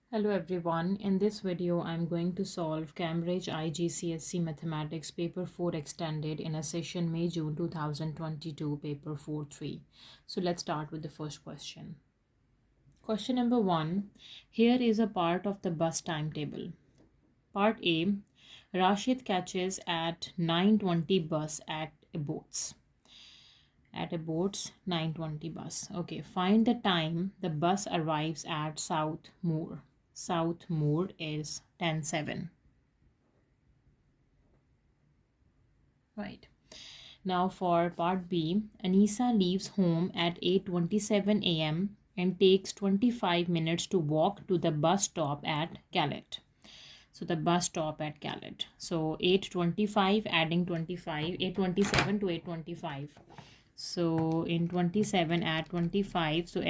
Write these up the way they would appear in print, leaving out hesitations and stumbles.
Hello everyone, in this video I'm going to solve Cambridge IGCSE Mathematics Paper 4 Extended in a session May-June 2022 Paper 4-3. So let's start with the first question. Question number 1. Here is a part of the bus timetable. Part A. Rashid catches at 9:20 bus at Abots. At Abots 9:20 bus. Okay, find the time the bus arrives at South Moor. South Moor is 10:07. Right. Now for part B, Anisa leaves home at 8:27 a.m. and takes 25 minutes to walk to the bus stop at Gallet. So the bus stop at Gallet. So 8:25 adding 25, 8:27 to 8:25. So in 27 at 25, so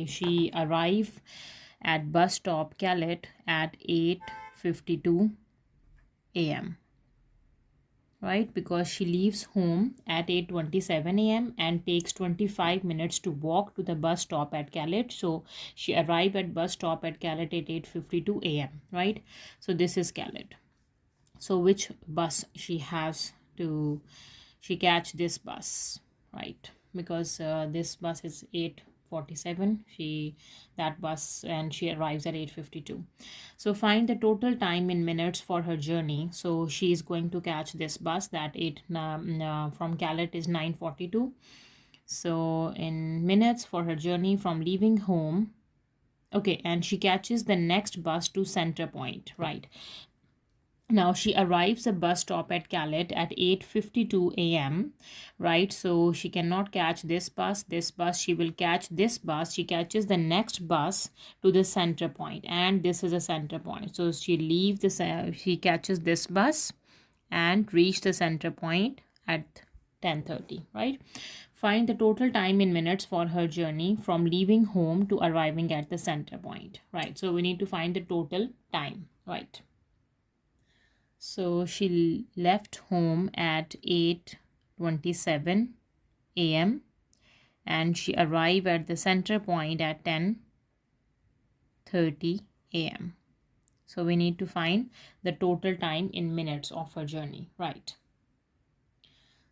she arrived at bus stop Gallet at 8:52 a.m. right, because she leaves home at 8:27 a.m. and takes 25 minutes to walk to the bus stop at Gallet. So she arrived at bus stop at Gallet at 8:52 a.m. right. So this is Gallet. So which bus she has to catch this bus, right? Because this bus is 8:47, that bus, and she arrives at 8:52. So find the total time in minutes for her journey. So she is going to catch this bus that from Gallet is 9:42. So in minutes for her journey from leaving home, okay, and she catches the next bus to Center Point, right? Now she arrives at bus stop at Gallet at 8:52 a.m. right? So she cannot catch this bus. She will catch this bus. She catches the next bus to the Center Point, and this is a Center Point. So she catches this bus and reach the Center Point at 10:30, right? Find the total time in minutes for her journey from leaving home to arriving at the Center Point, right? So we need to find the total time, right? So she left home at 8:27 a.m. and she arrived at the Center Point at 10:30 a.m. So we need to find the total time in minutes of her journey, right?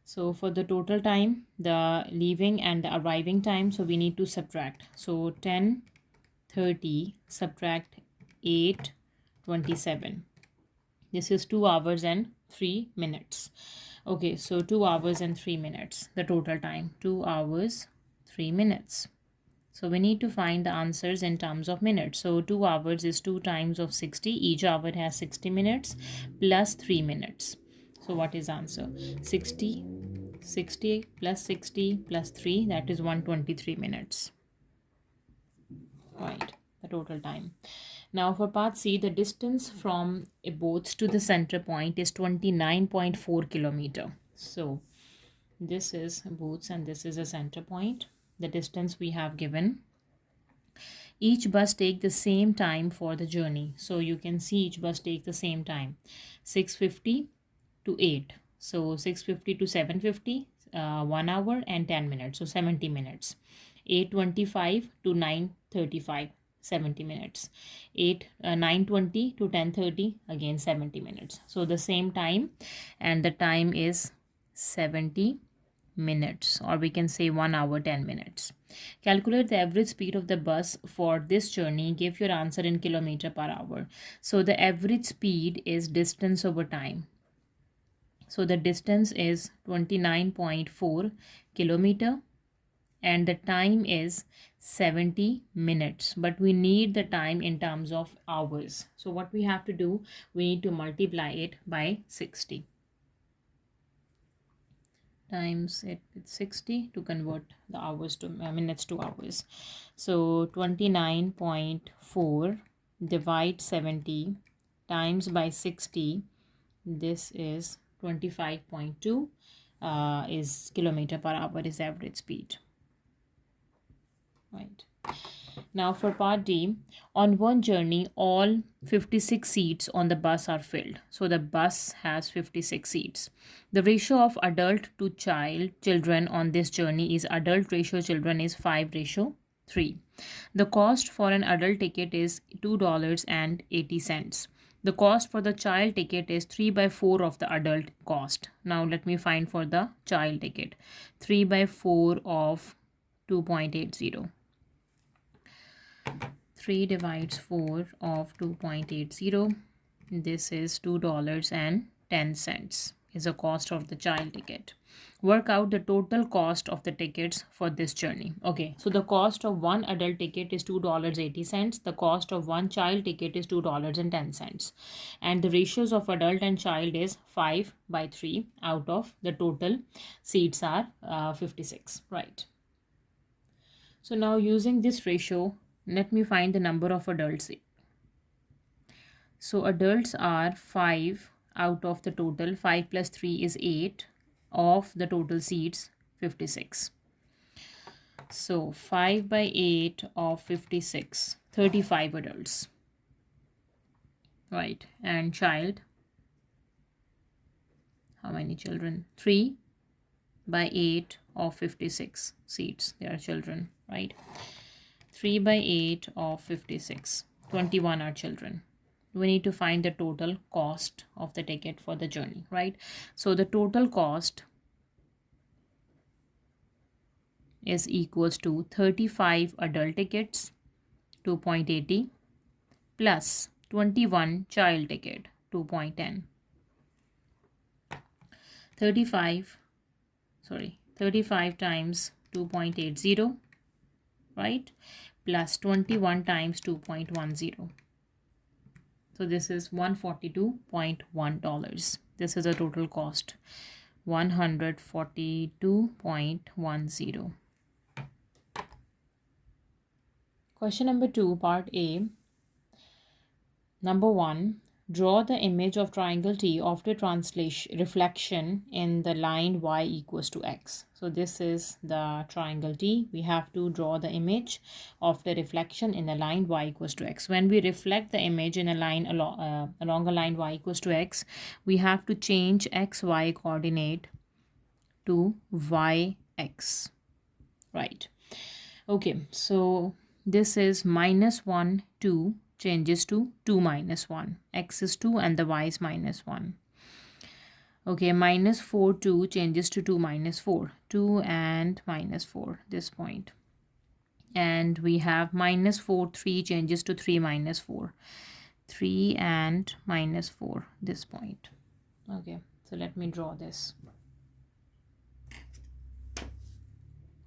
So for the total time, the leaving and the arriving time, so we need to subtract. So 10:30 subtract 8:27. This is 2 hours and 3 minutes. Okay, so 2 hours and 3 minutes, the total time, 2 hours, 3 minutes. So we need to find the answers in terms of minutes. So 2 hours is 2 times of 60. Each hour has 60 minutes plus 3 minutes. So what is answer? 60 plus 60 plus 3, that is 123 minutes. Right, the total time. Now for part C, the distance from Abots to the Center Point is 29.4 kilometer. So this is Abots and this is a Center Point. The distance we have given. Each bus take the same time for the journey. So you can see each bus take the same time. 6:50 to 8. So 6:50 to 7:50, 1 hour and 10 minutes. So 70 minutes. 8:25 to 9:35. 70 minutes. 9:20 to 10:30, again 70 minutes. So the same time, and the time is 70 minutes, or we can say 1 hour 10 minutes. Calculate the average speed of the bus for this journey. Give your answer in kilometer per hour. So the average speed is distance over time. So the distance is 29.4 kilometer and the time is 70 minutes, but we need the time in terms of hours. So what we have to do, we need to multiply it by 60 times it with 60 to convert the hours to minutes to hours. So 29.4 divide 70 times by 60, this is 25.2 is kilometer per hour is average speed. Right. Now for part D, on one journey, all 56 seats on the bus are filled. So the bus has 56 seats. The ratio of adult to children on this journey is adult ratio children is 5:5. 3. The cost for an adult ticket is $2.80. The cost for the child ticket is 3 by 4 of the adult cost. Now let me find for the child ticket. 3 by 4 of 2.80. 3 divides 4 of 2.80. This is $2.10 is the cost of the child ticket. Work out the total cost of the tickets for this journey. Okay, so the cost of one adult ticket is $2.80. The cost of one child ticket is $2.10. And the ratios of adult and child is 5 by 3 out of the total seats are 56, right? So now using this ratio, let me find the number of adults. So adults are 5 out of the total. 5 plus 3 is 8 of the total seats 56. So 5 by 8 of 56, 35 adults. Right. And child, how many children? 3 by 8 of 56 seats. They are children, right? 3 by 8 of 56. 21 are children. We need to find the total cost of the ticket for the journey, right? So the total cost is equals to 35 adult tickets, 2.80, plus 21 child ticket, 2.10. 35 times 2.80, right? Plus 21 times 2.10. So this is $142.1. This is the total cost, $142.10. Question number 2, part A. Number 1, draw the image of triangle T after translation reflection in the line y equals to x. So this is the triangle T. We have to draw the image of the reflection in the line y equals to x. When we reflect the image in a line along a line y equals to x, we have to change xy coordinate to yx, right? Okay, so this is -1, 2 changes to 2 minus 1. X is 2 and the y is -1. Okay, -4, 2 changes to 2 minus 4. 2 and -4, this point. And we have -4, 3 changes to 3 minus 4. 3 and -4, this point. Okay, so let me draw this.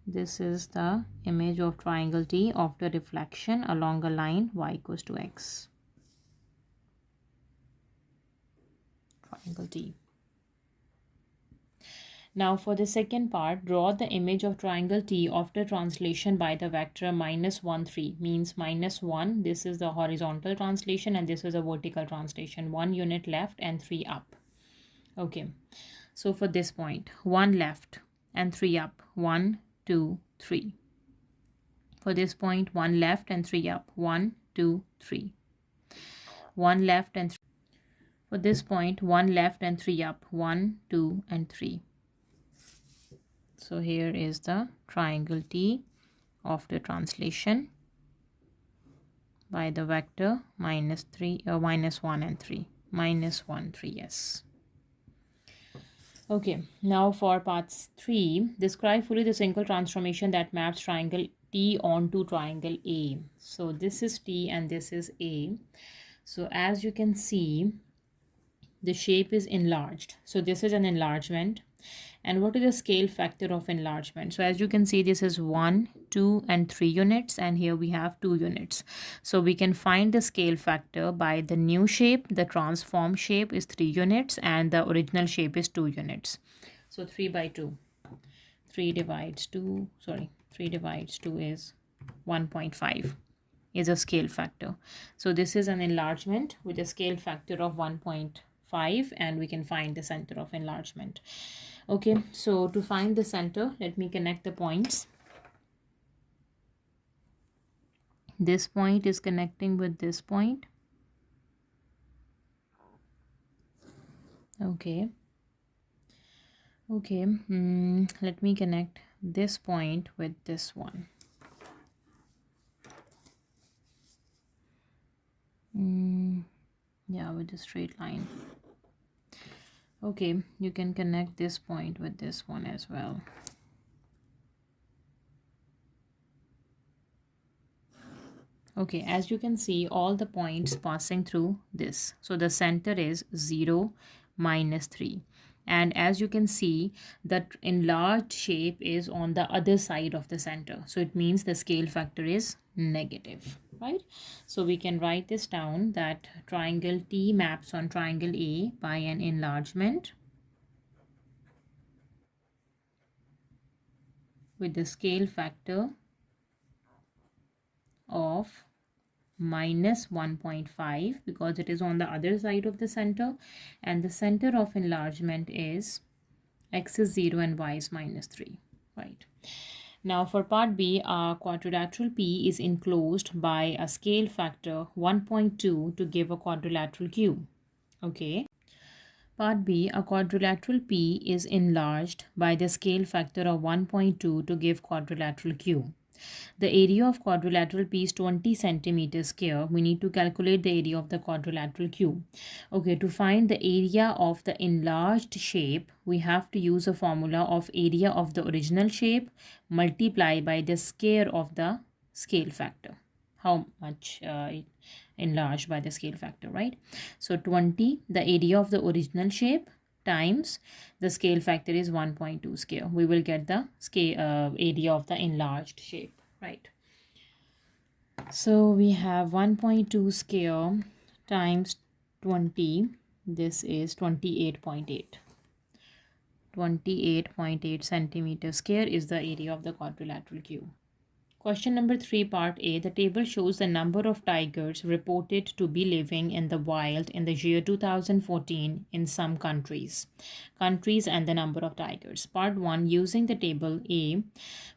This is the image of triangle T after reflection along a line y equals to x. Triangle T. Now for the second part, draw the image of triangle T after translation by the vector -1, 3. Means -1, this is the horizontal translation and this is a vertical translation. 1 unit left and 3 up. Okay, so for this point, 1 left and 3 up. 1, 2, 3. For this point, 1 left and 3 up. 1, 2, 3. 1 left and 3. For this point, 1 left and 3 up. 1, 2, and 3. So here is the triangle T of the translation by the vector -1 and 3. -1, 3, yes. Okay, now for part 3, describe fully the single transformation that maps triangle T onto triangle A. So this is T and this is A. So as you can see, the shape is enlarged. So this is an enlargement. And what is the scale factor of enlargement? So as you can see, this is 1, 2, and 3 units, and here we have 2 units. So we can find the scale factor by the new shape. The transform shape is 3 units and the original shape is 2 units. So 3 by 2. 3 divides 2 is 1.5 is a scale factor. So this is an enlargement with a scale factor of 1.5 and we can find the center of enlargement. Okay, so to find the center, let me connect the points. This point is connecting with this point. Okay. Let me connect this point with this one. Yeah, with a straight line. Okay, you can connect this point with this one as well. Okay, as you can see, all the points passing through this. So the center is 0, -3. And as you can see, that enlarged shape is on the other side of the center. So it means the scale factor is negative, right? So we can write this down that triangle T maps on triangle A by an enlargement with the scale factor of -1.5 because it is on the other side of the center, and the center of enlargement is x is 0 and y is -3, right? Now for part B, our quadrilateral P is enclosed by a scale factor 1.2 to give a quadrilateral Q. Okay. Part B, a quadrilateral P is enlarged by the scale factor of 1.2 to give quadrilateral Q. The area of quadrilateral P is 20 centimeters square. We need to calculate the area of the quadrilateral Q. Okay, to find the area of the enlarged shape, we have to use a formula of area of the original shape multiply by the square of the scale factor. How much enlarged by the scale factor, right? So 20, the area of the original shape times the scale factor is 1.2 square. We will get the scale area of the enlarged shape, right? So we have 1.2 square times 20. This is 28.8. 28.8 centimeter square is the area of the quadrilateral cube. Question number 3, part A. The table shows the number of tigers reported to be living in the wild in the year 2014 in some countries. Countries and the number of tigers. Part 1. Using the table A,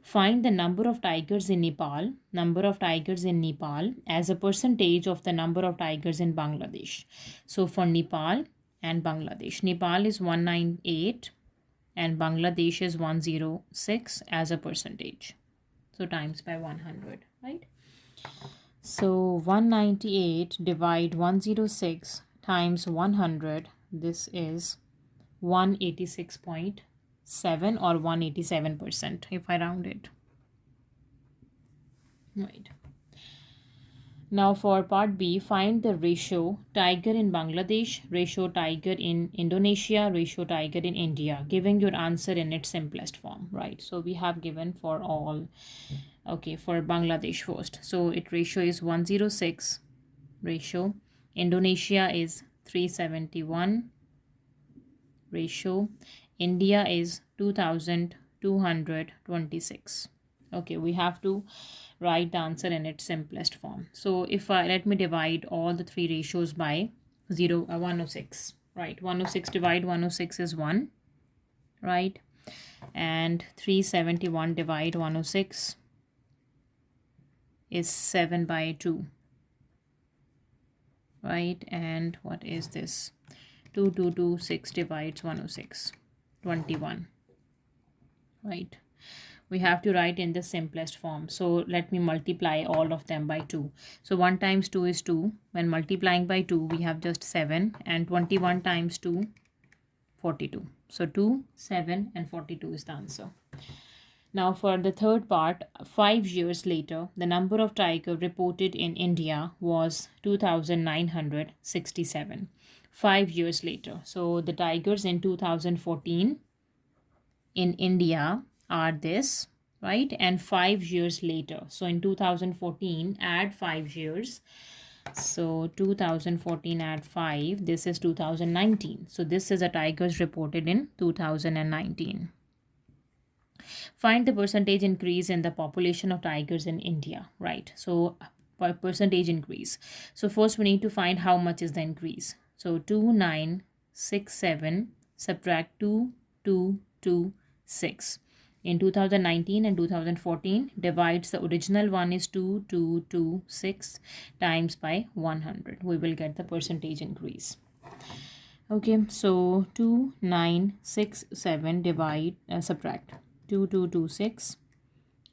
find the number of tigers in Nepal, as a percentage of the number of tigers in Bangladesh. So for Nepal and Bangladesh, Nepal is 198 and Bangladesh is 106 as a percentage. So times by 100, right? So 198 divide 106 times 100. This is 186.7 or 187% if I round it. Right. Now for part B, find the ratio tiger in Bangladesh, ratio tiger in Indonesia, ratio tiger in India, giving your answer in its simplest form, right? So we have given for all. Okay, for Bangladesh first. So it ratio is 106 ratio. Indonesia is 371 ratio. India is 2226. Okay, we have to write the answer in its simplest form. So if I let me divide all the three ratios by 106, right? 106 divide 106 is 1, right? And 371 divide 106 is 7 by 2, right? And what is this? 2226 divides 106, 21, right? We have to write in the simplest form. So let me multiply all of them by 2. So 1 times 2 is 2. When multiplying by 2, we have just 7. And 21 times 2, 42. So 2, 7 and 42 is the answer. Now for the third part, 5 years later, the number of tiger reported in India was 2,967. 5 years later. So the tigers in 2014 in India are this, right? And 5 years later. So in 2014, add 5 years. So 2014 add 5. This is 2019. So this is a tigers reported in 2019. Find the percentage increase in the population of tigers in India, right? So percentage increase. So first we need to find how much is the increase. So 2967 subtract 2226 in 2019 and 2014 divides the original one is 2226 times by 100. We will get the percentage increase. Okay, so 2967 divide subtract 2226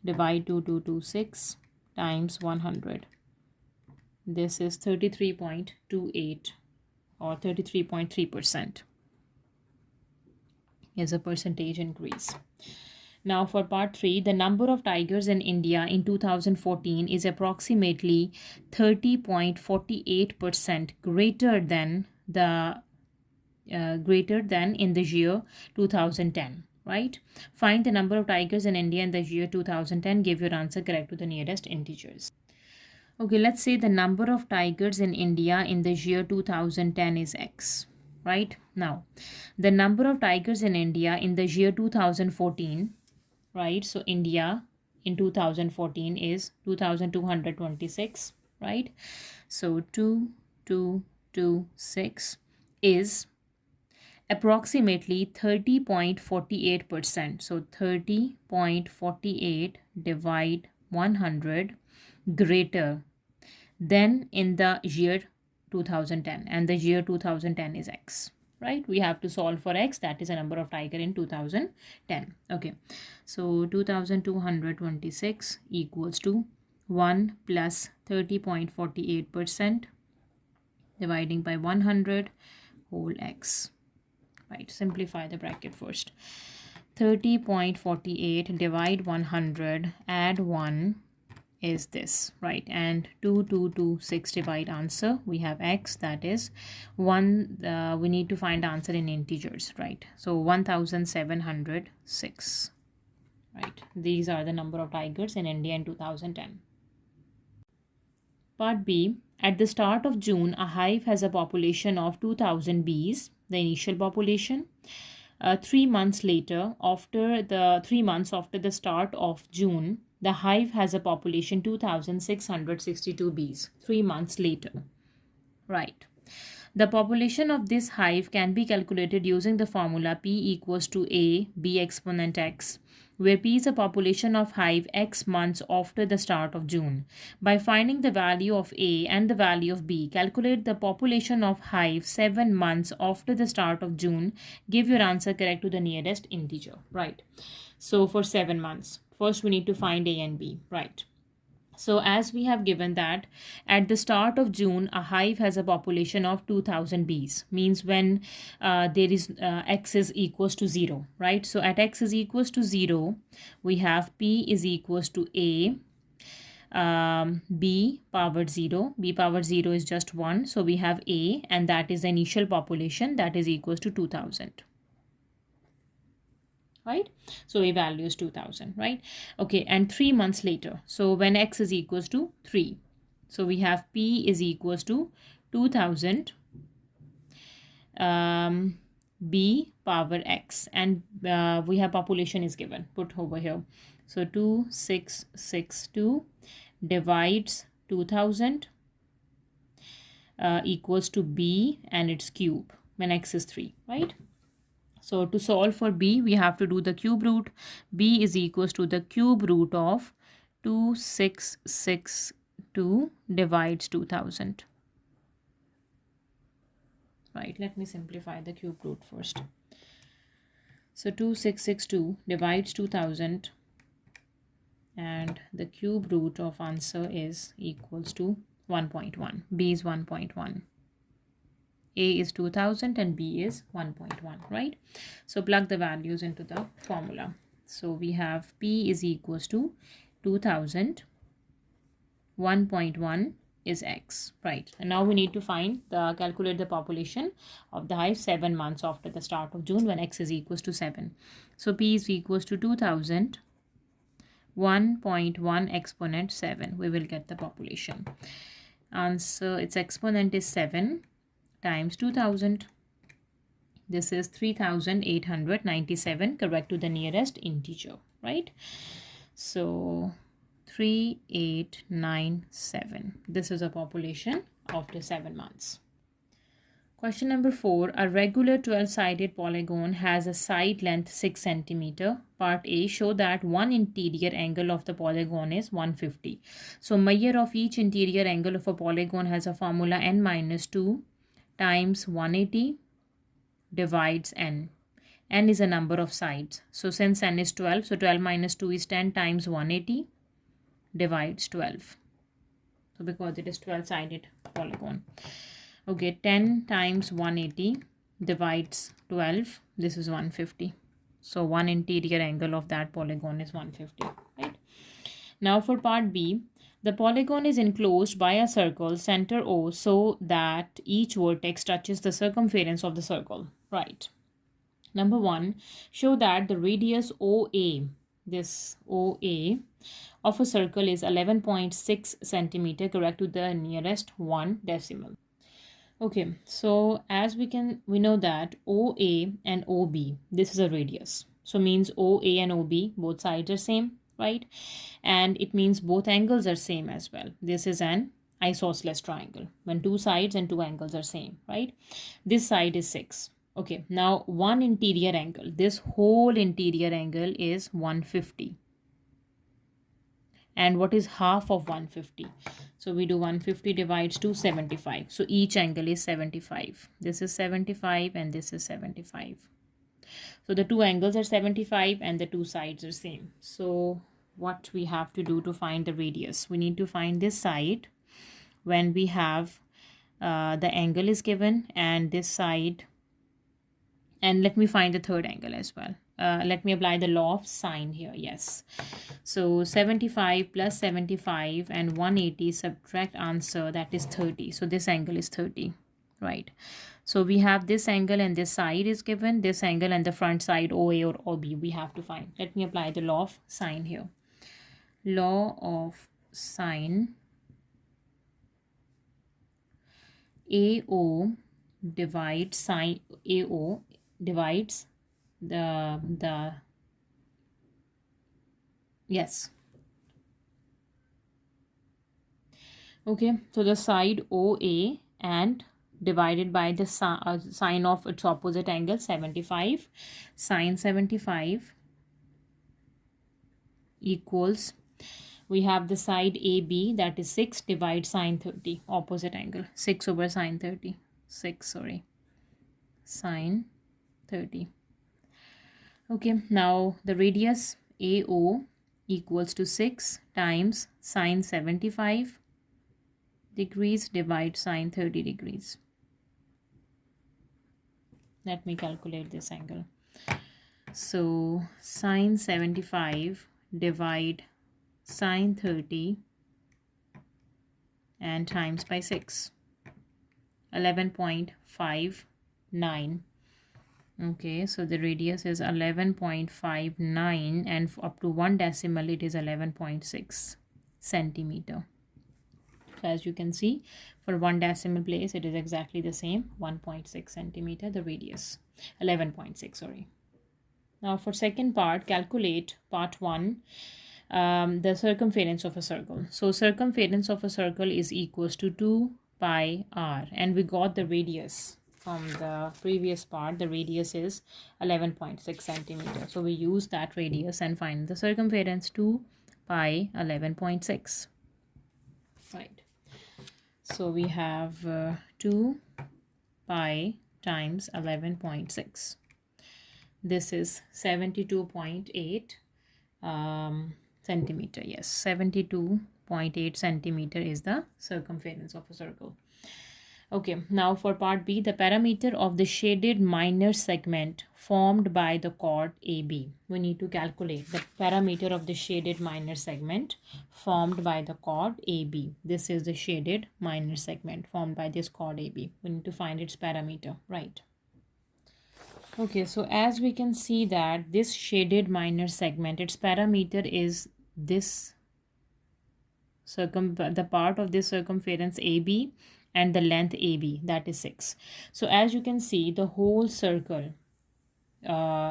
divide 2226 times 100. This is 33.28. or 33.3% is a percentage increase. Now for part 3, the number of tigers in India in 2014 is approximately 30.48% greater than in the year 2010, right? Find the number of tigers in India in the year 2010. Give your answer correct to the nearest integers. Okay, let's say the number of tigers in India in the year 2010 is X, right? Now, the number of tigers in India in the year 2014, right? So, India in 2014 is 2226, right? So, 2226 is approximately 30.48%. So, 30.48 divide 100 greater than in the year 2010, and the year 2010 is X, right? We have to solve for X, that is a number of tiger in 2010. Okay, so 2226 equals to 1 plus 30.48% dividing by 100 whole X, right? Simplify the bracket first. 30.48 divide 100 add 1 is this, right? And 2226 divide answer, we have X, that is 1. We need to find answer in integers, right? So 1706, right? These are the number of tigers in India in 2010. Part B. At the start of June, a hive has a population of 2000 bees, the initial population. 3 months later, after the 3 months after the start of June, the hive has a population 2662 bees. 3 months later, right? The population of this hive can be calculated using the formula P equals to A B exponent X, where P is a population of hive X months after the start of June. By finding the value of A and the value of B, calculate the population of hive 7 months after the start of June. Give your answer correct to the nearest integer, right? So for 7 months, first we need to find A and B, right? So as we have given that at the start of June, a hive has a population of 2000 bees, means when there is X is equals to 0, right? So at X is equals to 0, we have P is equals to A, B power 0. B power 0 is just 1. So we have A, and that is the initial population, that is equals to 2000. Right? So A value is 2000, right? Okay, and 3 months later, so when X is equals to 3, so we have P is equals to 2000 B power X, and we have population is given, put over here. So 2662 divides 2000 equals to B and its cube when X is 3, right? So to solve for B, we have to do the cube root. B is equals to the cube root of 2662 divides 2000. Right, let me simplify the cube root first. So 2662 divides 2000, and the cube root of answer is equals to 1.1. B is 1.1. A is 2000 and B is 1.1, right? So plug the values into the formula. So we have P is equals to 2000, 1.1 is X, right? And now we need to calculate the population of the hive 7 months after the start of June when X is equals to 7. So P is equals to 2000, 1.1 exponent 7. We will get the population. Answer, its exponent is 7 times 2000. This is 3897, correct to the nearest integer, right? So 3897. This is a population after 7 months. Question number 4. A regular 12-sided polygon has a side length 6 cm. Part A, show that one interior angle of the polygon is 150. So measure of each interior angle of a polygon has a formula n minus 2 times 180 divides n. N is a number of sides. So since n is 12, so 12 minus 2 is 10 times 180 divides 12. So because it is 12-sided polygon. Okay, 10 times 180 divides 12. This is 150. So one interior angle of that polygon is 150, right? Now for part B, the polygon is enclosed by a circle center O so that each vertex touches the circumference of the circle, right? Number 1, show that the radius OA, this OA of a circle is 11.6 centimeter, correct to the nearest one decimal. Okay, so as we know that OA and OB, this is a radius. So means OA and OB, both sides are same, right? And it means both angles are same as well. This is an isosceles triangle when two sides and two angles are same, right? This side is 6. Okay, now one interior angle, this whole interior angle is 150. And what is half of 150? So we do 150 divides 275. So each angle is 75. This is 75 and this is 75. So the two angles are 75 and the two sides are same. So what we have to do to find the radius? We need to find this side when we have the angle is given and this side. And let me find the third angle as well. Let me apply the law of sine here. Yes. So 75 plus 75 and 180, subtract answer, that is 30. So this angle is 30, right? So we have this angle and this side is given. This angle and the front side OA or OB we have to find. Let me apply the law of sine here. Law of sine. AO divides sine, AO divides the yes. Okay, so the side OA and divided by the sine of its opposite angle 75, sine 75 equals, we have the side AB, that is 6, divide sine 30, opposite angle, 6 over sine 30, 6, sorry, sine 30. Okay, now the radius AO equals to 6 times sine 75 degrees divide sine 30 degrees. Let me calculate this angle. So sine 75 divide sine 30 and times by 6, 11.59. Okay, so the radius is 11.59 and up to one decimal it is 11.6 centimeter. So as you can see, for one decimal place it is exactly the same, 1.6 centimeter the radius, 11.6, sorry. Now for second part, calculate part 1, the circumference of a circle. So circumference of a circle is equals to 2 pi r, and we got the radius from the previous part. The radius is 11.6 centimeter. So we use that radius and find the circumference, 2 pi 11.6. Right. So we have 2 pi times 11.6. This is 72.8 centimeter. Yes, 72.8 centimeter is the circumference of a circle. Okay, now for part B, the parameter of the shaded minor segment formed by the chord AB. We need to calculate the parameter of the shaded minor segment formed by the chord AB. This is the shaded minor segment formed by this chord AB. We need to find its parameter, right? Okay, so as we can see that this shaded minor segment, its parameter is this the part of this circumference AB and the length AB, that is 6. So as you can see, the whole circle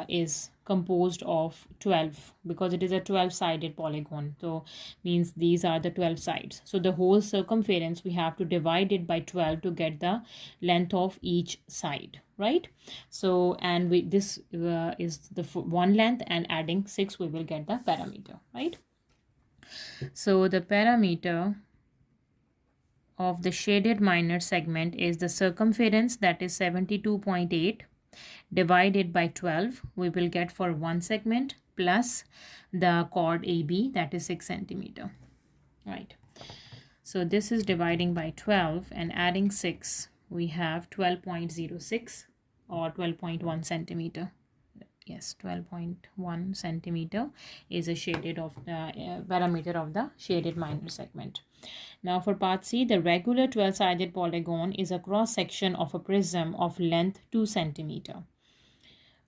is composed of 12 because it is a 12-sided polygon. So means these are the 12 sides. So the whole circumference we have to divide it by 12 to get the length of each side, right? So and this is the one length, and adding 6 we will get the parameter, right? So the parameter of the shaded minor segment is the circumference, that is 72.8, divided by 12 we will get for one segment, plus the chord AB, that is 6 centimeter, right? So this is dividing by 12 and adding 6 we have 12.06 or 12.1 centimeter. Yes, 12.1 centimeter is a shaded of the parameter of the shaded minor segment. Now for part C, the regular 12-sided polygon is a cross section of a prism of length 2 centimeter.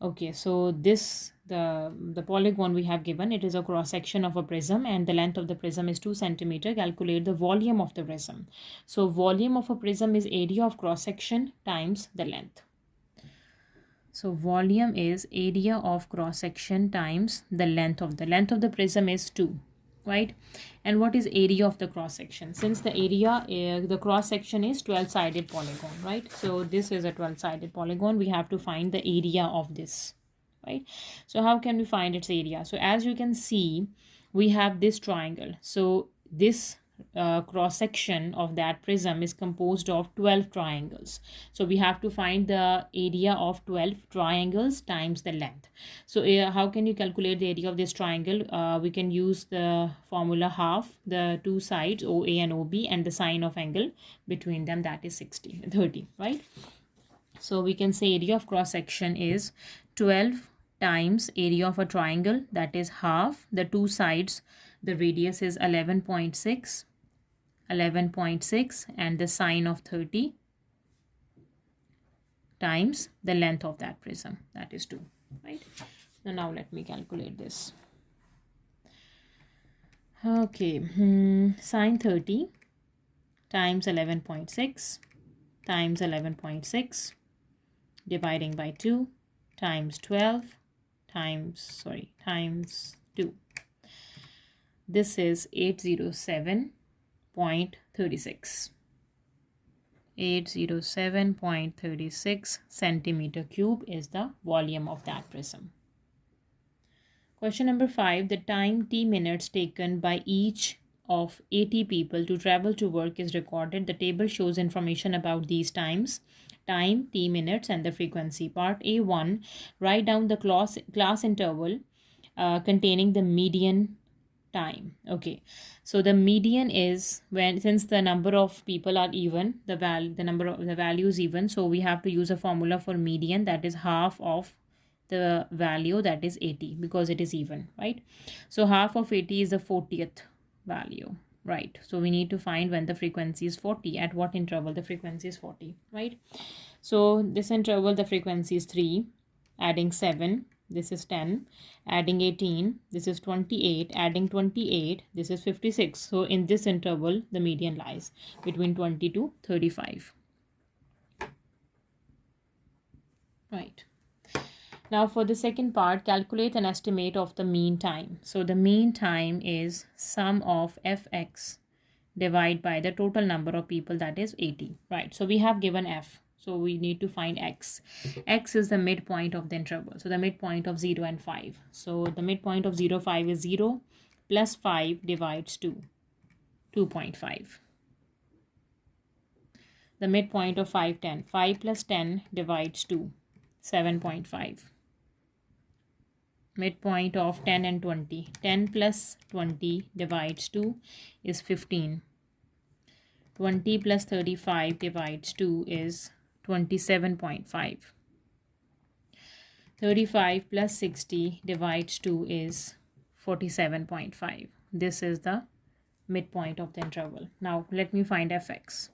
Okay, so this the polygon we have given, it is a cross section of a prism and the length of the prism is 2 centimeter. Calculate the volume of the prism. So volume of a prism is area of cross section times the length. So volume is area of cross section times the length of the prism is 2, right? And what is area of the cross section? Since the area, the cross section is 12-sided polygon, right? So this is a 12-sided polygon. We have to find the area of this, right? So how can we find its area? So as you can see, we have this triangle. So this cross section of that prism is composed of 12 triangles. So we have to find the area of 12 triangles times the length. So how can you calculate the area of this triangle? We can use the formula half the two sides OA and OB and the sine of angle between them, that is 30, right? So we can say area of cross section is 12 times area of a triangle, that is half the two sides. The radius is 11.6 and the sine of 30 times the length of that prism, that is 2, right? So now let me calculate this. Okay, sine 30 times 11.6 times 11.6 dividing by 2 times 12 times 2. This is 807.36. 807.36 centimeter cube is the volume of that prism. Question number 5. The time t minutes taken by each of 80 people to travel to work is recorded. The table shows information about these times, time, t minutes, and the frequency. Part A1, write down the class interval containing the median time. Okay, so the median is when, since the number of people are even, the value is even, so we have to use a formula for median, that is half of the value, that is 80, because it is even, right? So half of 80 is the 40th value, right? So we need to find when the frequency is 40, at what interval the frequency is 40, right? So this interval, the frequency is 3, adding 7, this is 10, adding 18, this is 28, adding 28, this is 56. So in this interval, the median lies between 20 to 35. Right. Now for the second part, calculate an estimate of the mean time. So the mean time is sum of fx divided by the total number of people, that is 80, right? So we have given f. So we need to find x. X is the midpoint of the interval. So the midpoint of 0 and 5. So the midpoint of 0, 5 is 0 plus 5 divides 2, 2.5. The midpoint of 5, 10. 5 plus 10 divides 2, 7.5. Midpoint of 10 and 20. 10 plus 20 divides 2 is 15. 20 plus 35 divides 2 is 27.5. 35 plus 60 divides 2 is 47.5. This is the midpoint of the interval. Now let me find fx.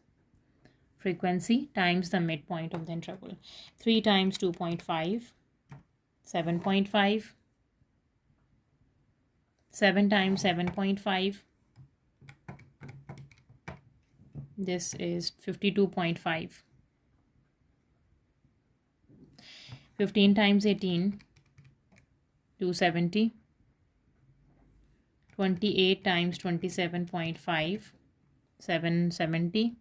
Frequency times the midpoint of the interval. 3 times 2.5, 7.5. 7 times 7.5. This is 52.5. 15 times 18, 270. 28 times 27.5, 770.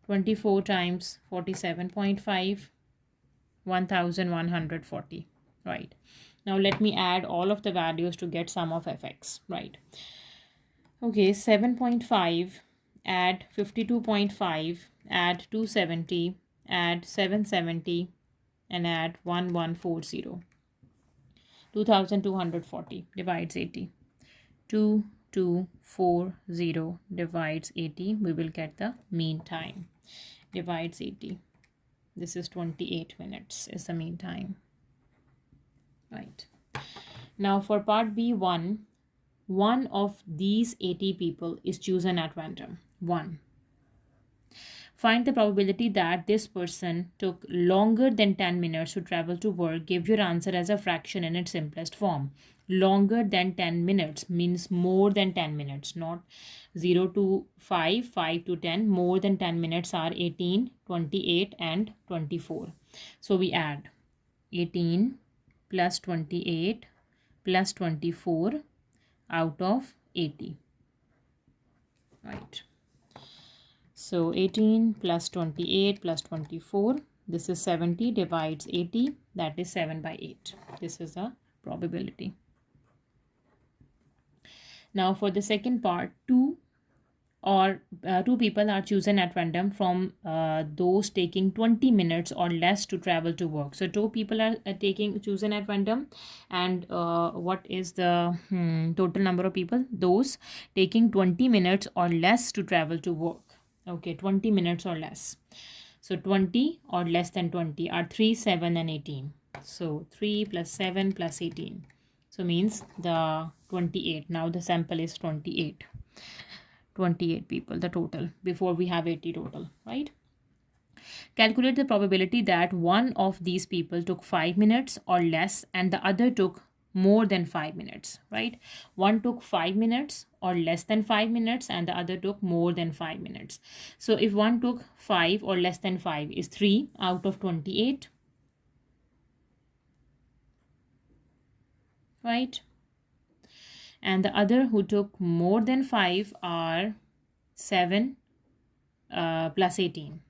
24 times 47.5, 1140, right? Now let me add all of the values to get sum of fx, right? Okay, 7.5, add 52.5, add 270, add 770, and add 1140. 2240 divides 80. 2240 divides 80, we will get the mean time. divides 80. This is 28 minutes is the mean time. Right. Now for part B, one of these 80 people is chosen at random. 1. Find the probability that this person took longer than 10 minutes to travel to work. Give your answer as a fraction in its simplest form. Longer than 10 minutes means more than 10 minutes, not 0 to 5, 5 to 10. More than 10 minutes are 18, 28, and 24. So we add 18 plus 28 plus 24 out of 80. Right. So 18 plus 28 plus 24, this is 70 divides 80, that is 7 by 8. This is a probability. Now for the second part, two people are chosen at random from those taking 20 minutes or less to travel to work. So 2 people are chosen at random, and what is the total number of people? Those taking 20 minutes or less to travel to work. Okay, 20 minutes or less. So 20 or less than 20 are 3, 7 and 18. So 3 plus 7 plus 18. So means the 28. Now the sample is 28. 28 people, the total, before we have 80 total, right? Calculate the probability that one of these people took 5 minutes or less and the other took more than 5 minutes, right? One took 5 minutes or less than 5 minutes and the other took more than 5 minutes. So if one took 5 or less than 5 is 3 out of 28, right? And the other who took more than 5 are 7 plus 18.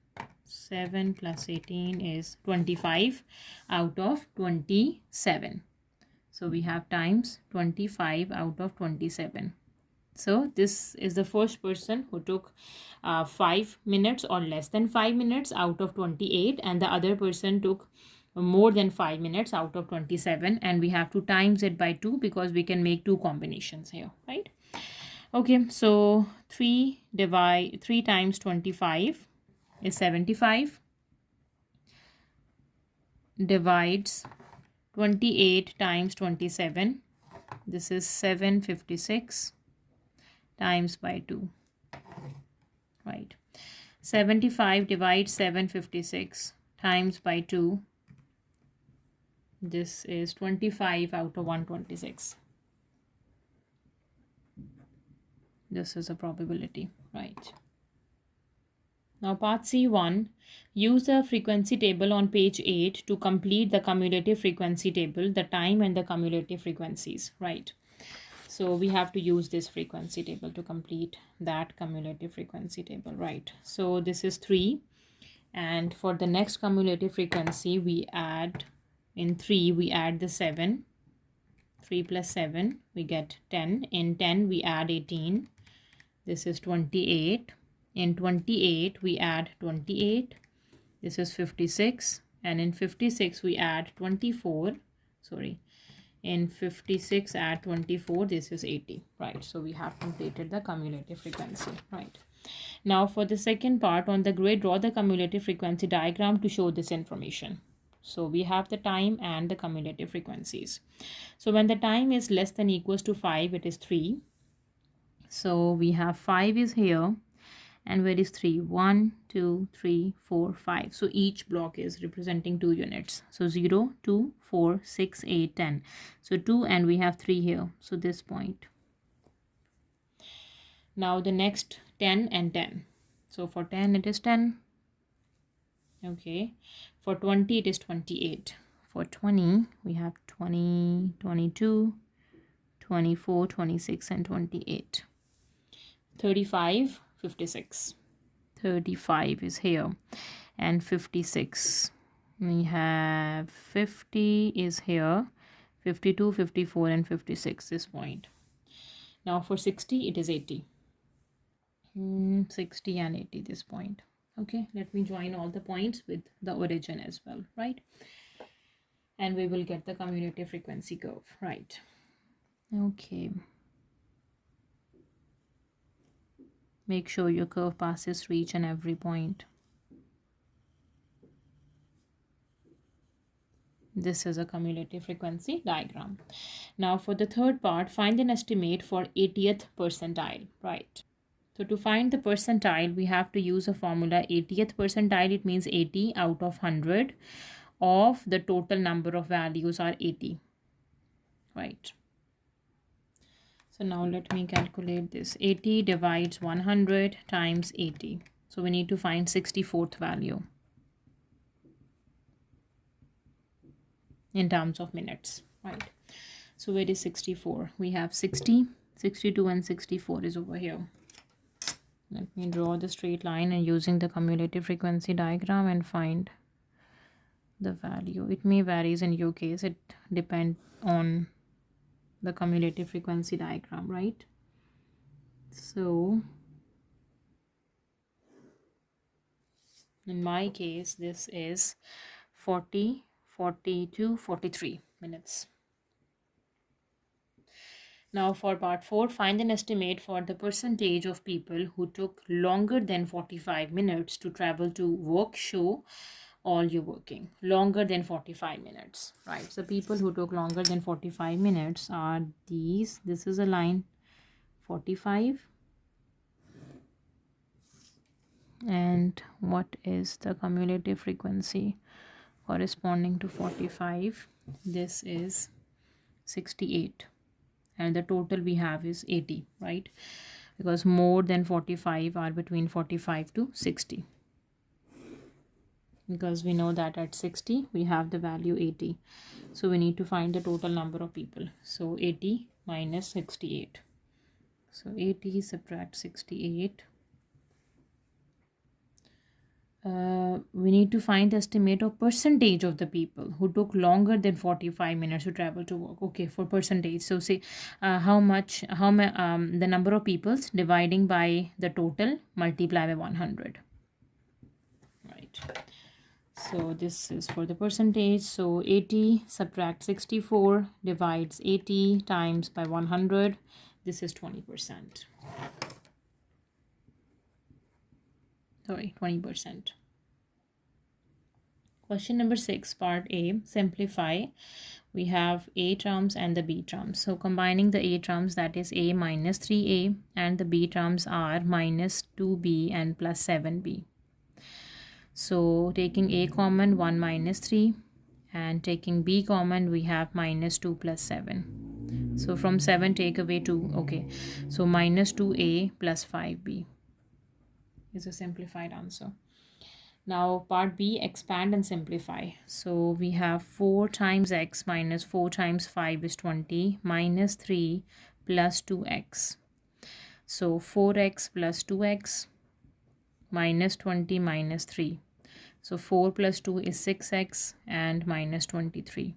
7 plus 18 is 25 out of 27. So we have times 25 out of 27. So this is the first person who took 5 minutes or less than 5 minutes out of 28, and the other person took more than 5 minutes out of 27, and we have to times it by 2 because we can make 2 combinations here, right? Okay, so 3 times 25 is 75 divides 28 times 27. This is 756 times by 2. Right. 75 divides 756 times by 2. This is 25 out of 126. This is a probability, right? Now part C1, use the frequency table on page 8 to complete the cumulative frequency table, the time and the cumulative frequencies, right? So we have to use this frequency table to complete that cumulative frequency table, right? So this is 3, and for the next cumulative frequency we add, in 3 we add the 7, 3 plus 7 we get 10, in 10 we add 18, this is 28, in 28 we add 28, this is 56, and in 56 we add 24, sorry, in 56 add 24, this is 80, right? So we have completed the cumulative frequency, right? Now for the second part, on the grid draw the cumulative frequency diagram to show this information. So we have the time and the cumulative frequencies. So when the time is less than equals to 5, it is 3. So we have 5 is here, and where is 3? 1, 2, 3, 4, 5. So each block is representing 2 units. So 0, 2, 4, 6, 8, 10. So 2, and we have 3 here. So this point. Now the next 10 and 10. So for 10 it is 10. Okay. For 20 it is 28. For 20 we have 20, 22, 24, 26 and 28. 35, 56. 35 is here, and 56 we have 50 is here, 52, 54 and 56 this point. Now for 60 it is 80. 60 and 80 this point. Okay, let me join all the points with the origin as well, right? And we will get the cumulative frequency curve, right? Okay, make sure your curve passes through each and every point. This is a cumulative frequency diagram. Now for the third part, find an estimate for 80th percentile, right? So to find the percentile, we have to use a formula 80th percentile. It means 80 out of 100 of the total number of values are 80, right? So now let me calculate this. 80 divides 100 times 80. So we need to find 64th value in terms of minutes, right? So where is 64? We have 60, 62 and 64 is over here. Let me draw the straight line and using the cumulative frequency diagram and find the value. It may varies in your case. It depends on the cumulative frequency diagram, right? So in my case, this is 40, 42, 43 minutes. Now for part 4, find an estimate for the percentage of people who took longer than 45 minutes to travel to work, show all your working. Longer than 45 minutes, right? So people who took longer than 45 minutes are these. This is a line 45. And what is the cumulative frequency corresponding to 45? This is 68. And the total we have is 80, right? Because more than 45 are between 45 to 60. Because we know that at 60 we have the value 80. So we need to find the total number of people. So 80 minus 68. So 80 subtract 68. We need to find the estimate of percentage of the people who took longer than 45 minutes to travel to work. Okay, for percentage. So say the number of peoples dividing by the total multiply by 100. Right. So this is for the percentage. So 80 subtract 64 divides 80 times by 100. This is 20%. Sorry, 20%. Question number 6, part A, simplify. We have A terms and the B terms. So combining the A terms, that is A minus 3A, and the B terms are minus 2B and plus 7B. So taking A common, 1 minus 3, and taking B common, we have minus 2 plus 7. So from 7 take away 2. Okay, so minus 2A plus 5B is a simplified answer. Now part B, expand and simplify. So we have 4 times x minus 4 times 5 is 20 minus 3 plus 2x. So 4x plus 2x minus 20 minus 3. So 4 plus 2 is 6x and minus 23.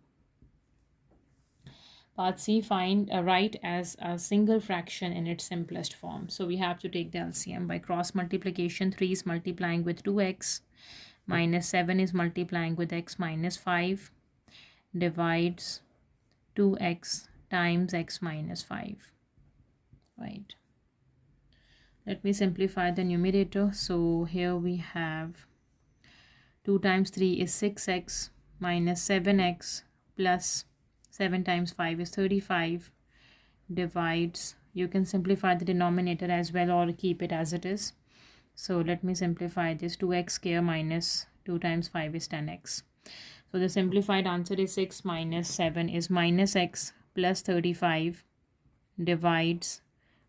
Part C, write as a single fraction in its simplest form. So we have to take the LCM. By cross multiplication, 3 is multiplying with 2x, minus 7 is multiplying with x minus 5, divides 2x times x minus 5. Right. Let me simplify the numerator. So here we have 2 times 3 is 6x minus 7x plus 7 times 5 is 35, divides, you can simplify the denominator as well or keep it as it is. So let me simplify this. 2x square minus 2 times 5 is 10x. So the simplified answer is 6 minus 7 is minus x plus 35, divides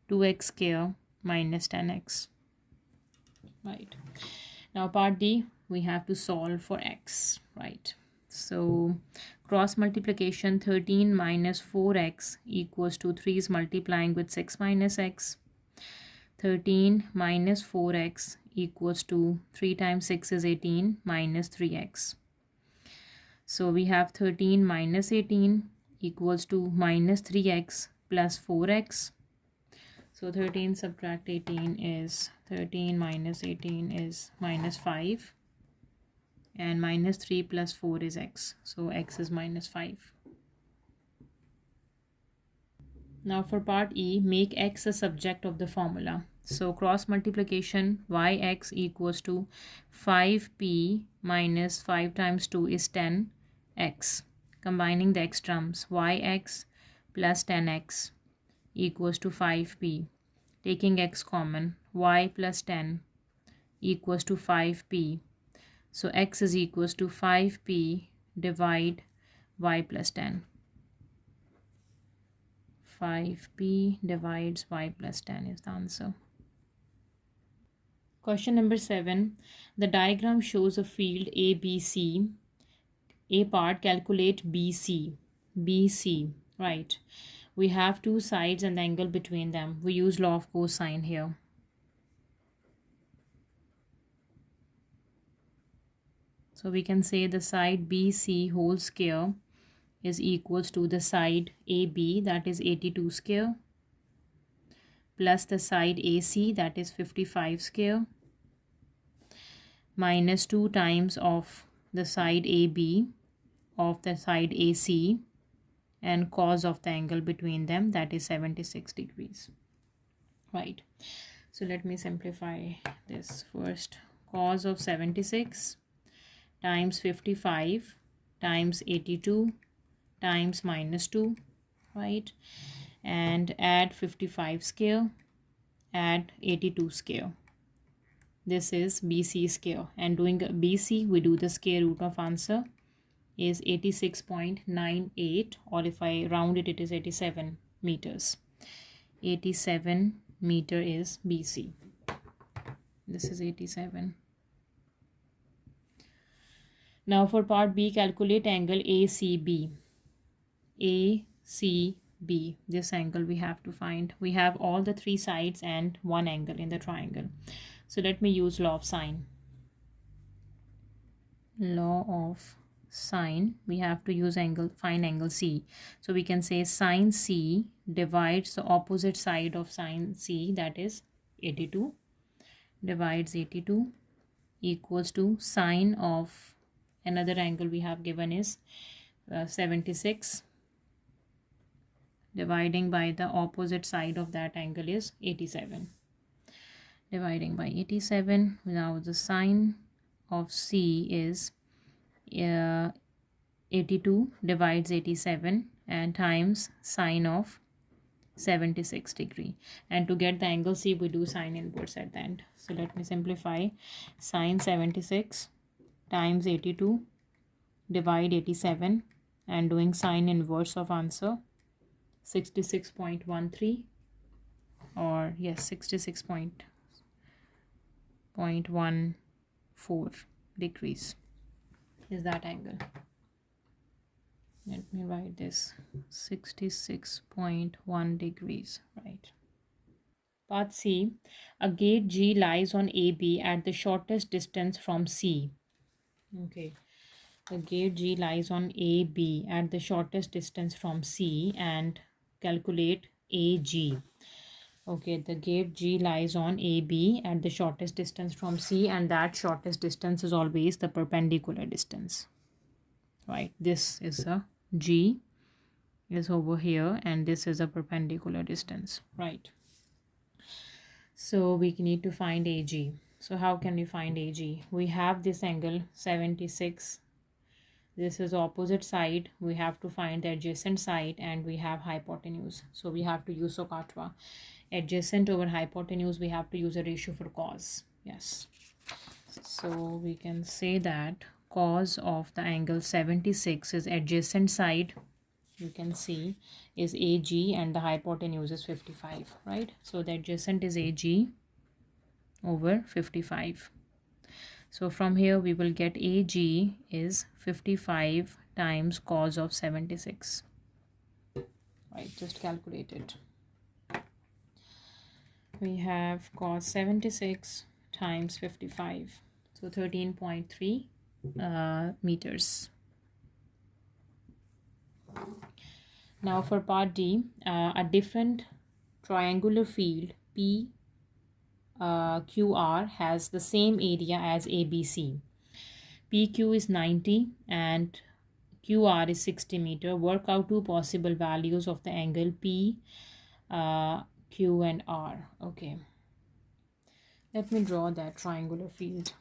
2x square minus 10x. Right. Now part D, we have to solve for x, right? So cross multiplication, 13 minus 4x equals to 3 is multiplying with 6 minus x. 13 minus 4x equals to 3 times 6 is 18 minus 3x. So we have 13 minus 18 equals to minus 3x plus 4x. So 13 subtract 18 is 13 minus 18 is minus 5. And minus 3 plus 4 is x. So x is minus 5. Now for part E, make x a subject of the formula. So cross multiplication, yx equals to 5p minus 5 times 2 is 10x. Combining the x terms, yx plus 10x equals to 5p. Taking x common, y plus 10 equals to 5p. So x is equals to 5p divide y plus 10. 5p divides y plus 10 is the answer. Question number 7. The diagram shows a field ABC. A part, calculate BC. BC, right. We have two sides and the angle between them. We use law of cosine here. So we can say the side BC whole square is equals to the side AB, that is 82 square, plus the side AC, that is 55 square, minus 2 times of the side AB of the side AC, and cos of the angle between them, that is 76 degrees. Right. So let me simplify this first. Cos of 76 times 55 times 82 times minus 2, right? And add 55 square, add 82 square. This is BC square, and doing BC we do the square root of answer is 86.98, or if I round it, it is 87 meters. 87 meter is BC. This is 87. Now for part B, calculate angle ACB. ACB, this angle we have to find. We have all the three sides and one angle in the triangle. So let me use law of sine. Law of sine, we have to use angle, find angle C. So we can say sine C divides the opposite side of sine C, that is 82, divides 82, equals to sine of another angle we have given is 76, dividing by the opposite side of that angle is 87. Dividing by 87, now the sine of C is 82 divides 87 and times sine of 76 degree. And to get the angle C, we do sine inverse at the end. So let me simplify. Sine 76 times 82 divide 87, and doing sine inverse of answer 66.13, or yes, 66.14 degrees is that angle. Let me write this, 66.1 degrees, right. Part C, a gate G lies on AB at the shortest distance from C. Okay, the gate G lies on AB at the shortest distance from C, and calculate AG. Okay, the gate G lies on AB at the shortest distance from C, and that shortest distance is always the perpendicular distance, right. This is a G is over here, and this is a perpendicular distance, right. So we need to find AG. So how can we find AG? We have this angle 76. This is opposite side. We have to find the adjacent side, and we have hypotenuse. So we have to use SOHCAHTOA. Adjacent over hypotenuse, we have to use a ratio for cos. Yes. So we can say that cos of the angle 76 is adjacent side, you can see, is AG, and the hypotenuse is 55, right. So the adjacent is AG over 55. So from here we will get AG is 55 times cos of 76, right. Just calculate it. We have cos 76 times 55, so 13.3 meters. Now for part D, a different triangular field PQR has the same area as ABC. PQ is 90 and QR is 60 meter. Work out two possible values of the angle P, Q and R. Okay, let me draw that triangular field.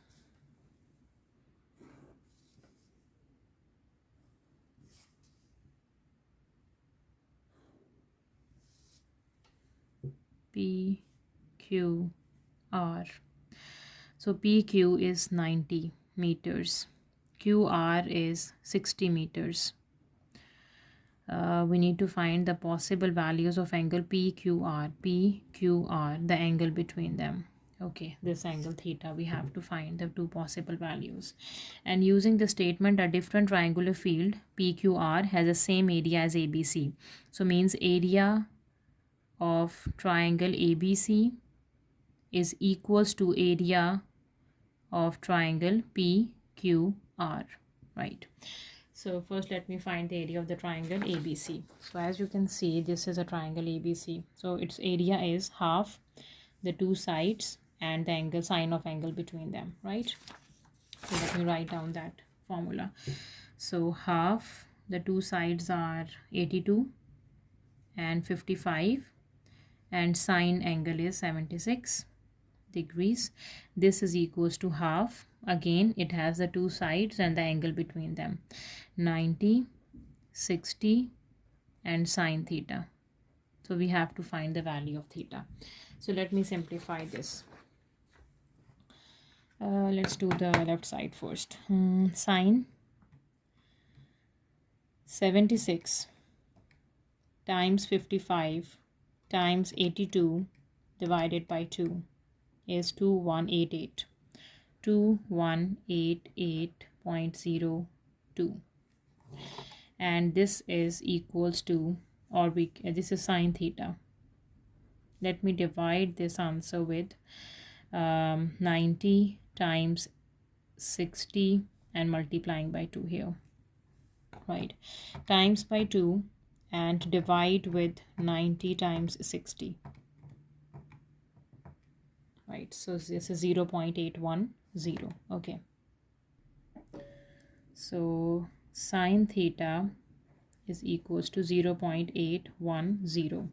PQR. So PQ is 90 meters. QR is 60 meters. We need to find the possible values of angle PQR. PQR, the angle between them. Okay, this angle theta, we have to find the two possible values. And using the statement, a different triangular field PQR has the same area as ABC. So means area of triangle ABC is equals to area of triangle PQR, right? So first let me find the area of the triangle ABC. So as you can see, this is a triangle ABC. So its area is half the two sides and the angle, sine of angle between them, right? So let me write down that formula. So half the two sides are 82 and 55 and sine angle is 76 degrees. This is equals to half. Again, it has the two sides and the angle between them. 90, 60 and sine theta. So we have to find the value of theta. So let me simplify this. Let's do the left side first. Sine 76 times 55 times 82 divided by 2 is 2188. 2188.02, and this is equals to, or this is sine theta. Let me divide this answer with 90 times 60 and multiplying by 2 here, right? Times by 2 and divide with 90 times 60, right? So this is 0.810. Okay, so sine theta is equals to 0.810.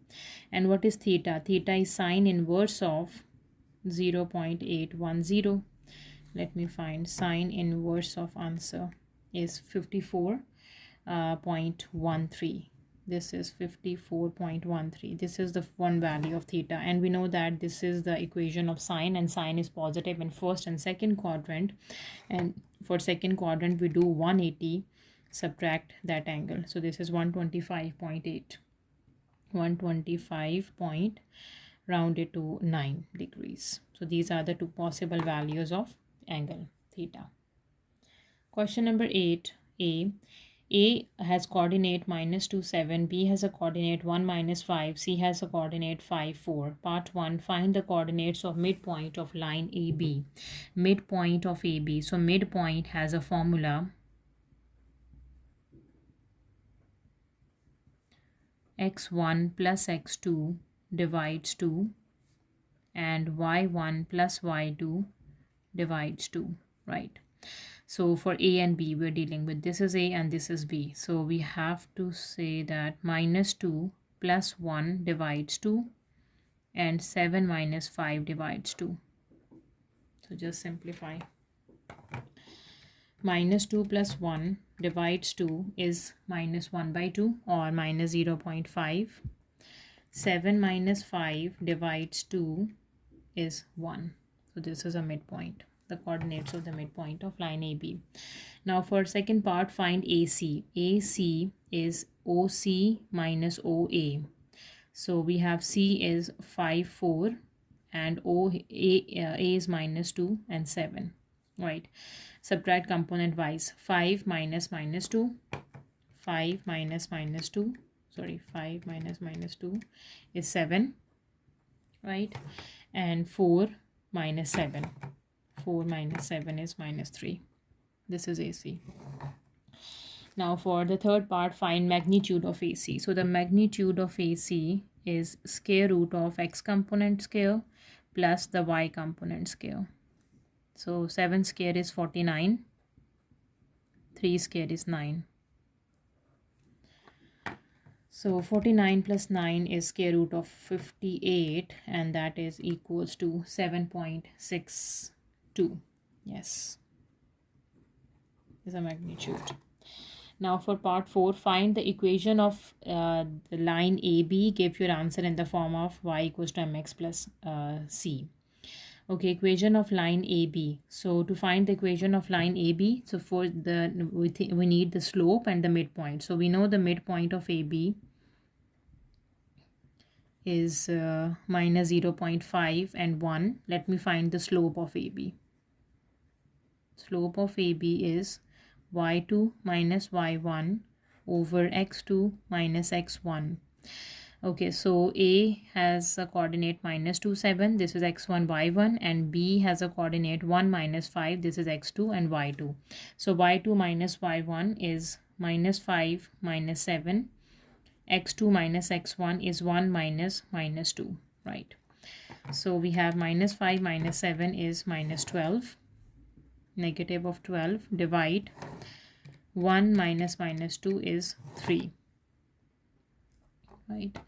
And what is theta? Theta is sine inverse of 0.810. Let me find sine inverse of answer is 54.13. This is 54.13. This is the one value of theta, and we know that this is the equation of sine, and sine is positive in first and second quadrant, and for second quadrant we do 180, subtract that angle. So this is 125.8. 125 point rounded to 9 degrees. So these are the two possible values of angle theta. Question number 8a. A has coordinate -2, 7, B has a coordinate 1, -5, C has a coordinate 5, 4. Part 1, find the coordinates of midpoint of line AB. Midpoint of AB. So midpoint has a formula x1 plus x2 divides 2 and y1 plus y2 divides 2, right? So for A and B, we're dealing with, this is A and this is B. So we have to say that -2 plus 1 divides 2 and 7 minus 5 divides 2. So just simplify. -2 plus 1 divides 2 is -1 by 2 or -0.5. 7 minus 5 divides 2 is 1. So this is a midpoint, the coordinates of the midpoint of line AB. Now for second part, find AC. AC is OC minus OA. So we have C is 5, 4 and A is -2 and 7, right? Subtract component wise. 5 minus -2, 5 minus -2, sorry, 5 minus -2 is 7, right? And 4 minus 7, 4 minus 7 is -3. This is AC. Now for the third part, find magnitude of AC. So the magnitude of AC is square root of x component square plus the y component square. So 7 square is 49, 3 square is 9. So 49 plus 9 is square root of 58, and that is equals to 7.62. Yes, is a magnitude. Now for part 4, find the equation of the line AB. Give your answer in the form of y equals to mx plus c. Okay, equation of line AB. So to find the equation of line AB, so for the we need the slope and the midpoint. So we know the midpoint of AB is minus 0.5 and 1. Let me find the slope of AB. Slope of AB is y2 minus y1 over x2 minus x1. Okay, so A has a coordinate minus 2, 7. This is x1, y1. And B has a coordinate 1, minus 5. This is x2 and y2. So y2 minus y1 is minus 5, minus 7. X2 minus x1 is 1 minus minus 2, right? So we have minus 5 minus 7 is minus 12. Negative of 12. Divide 1 minus minus 2 is 3. Right,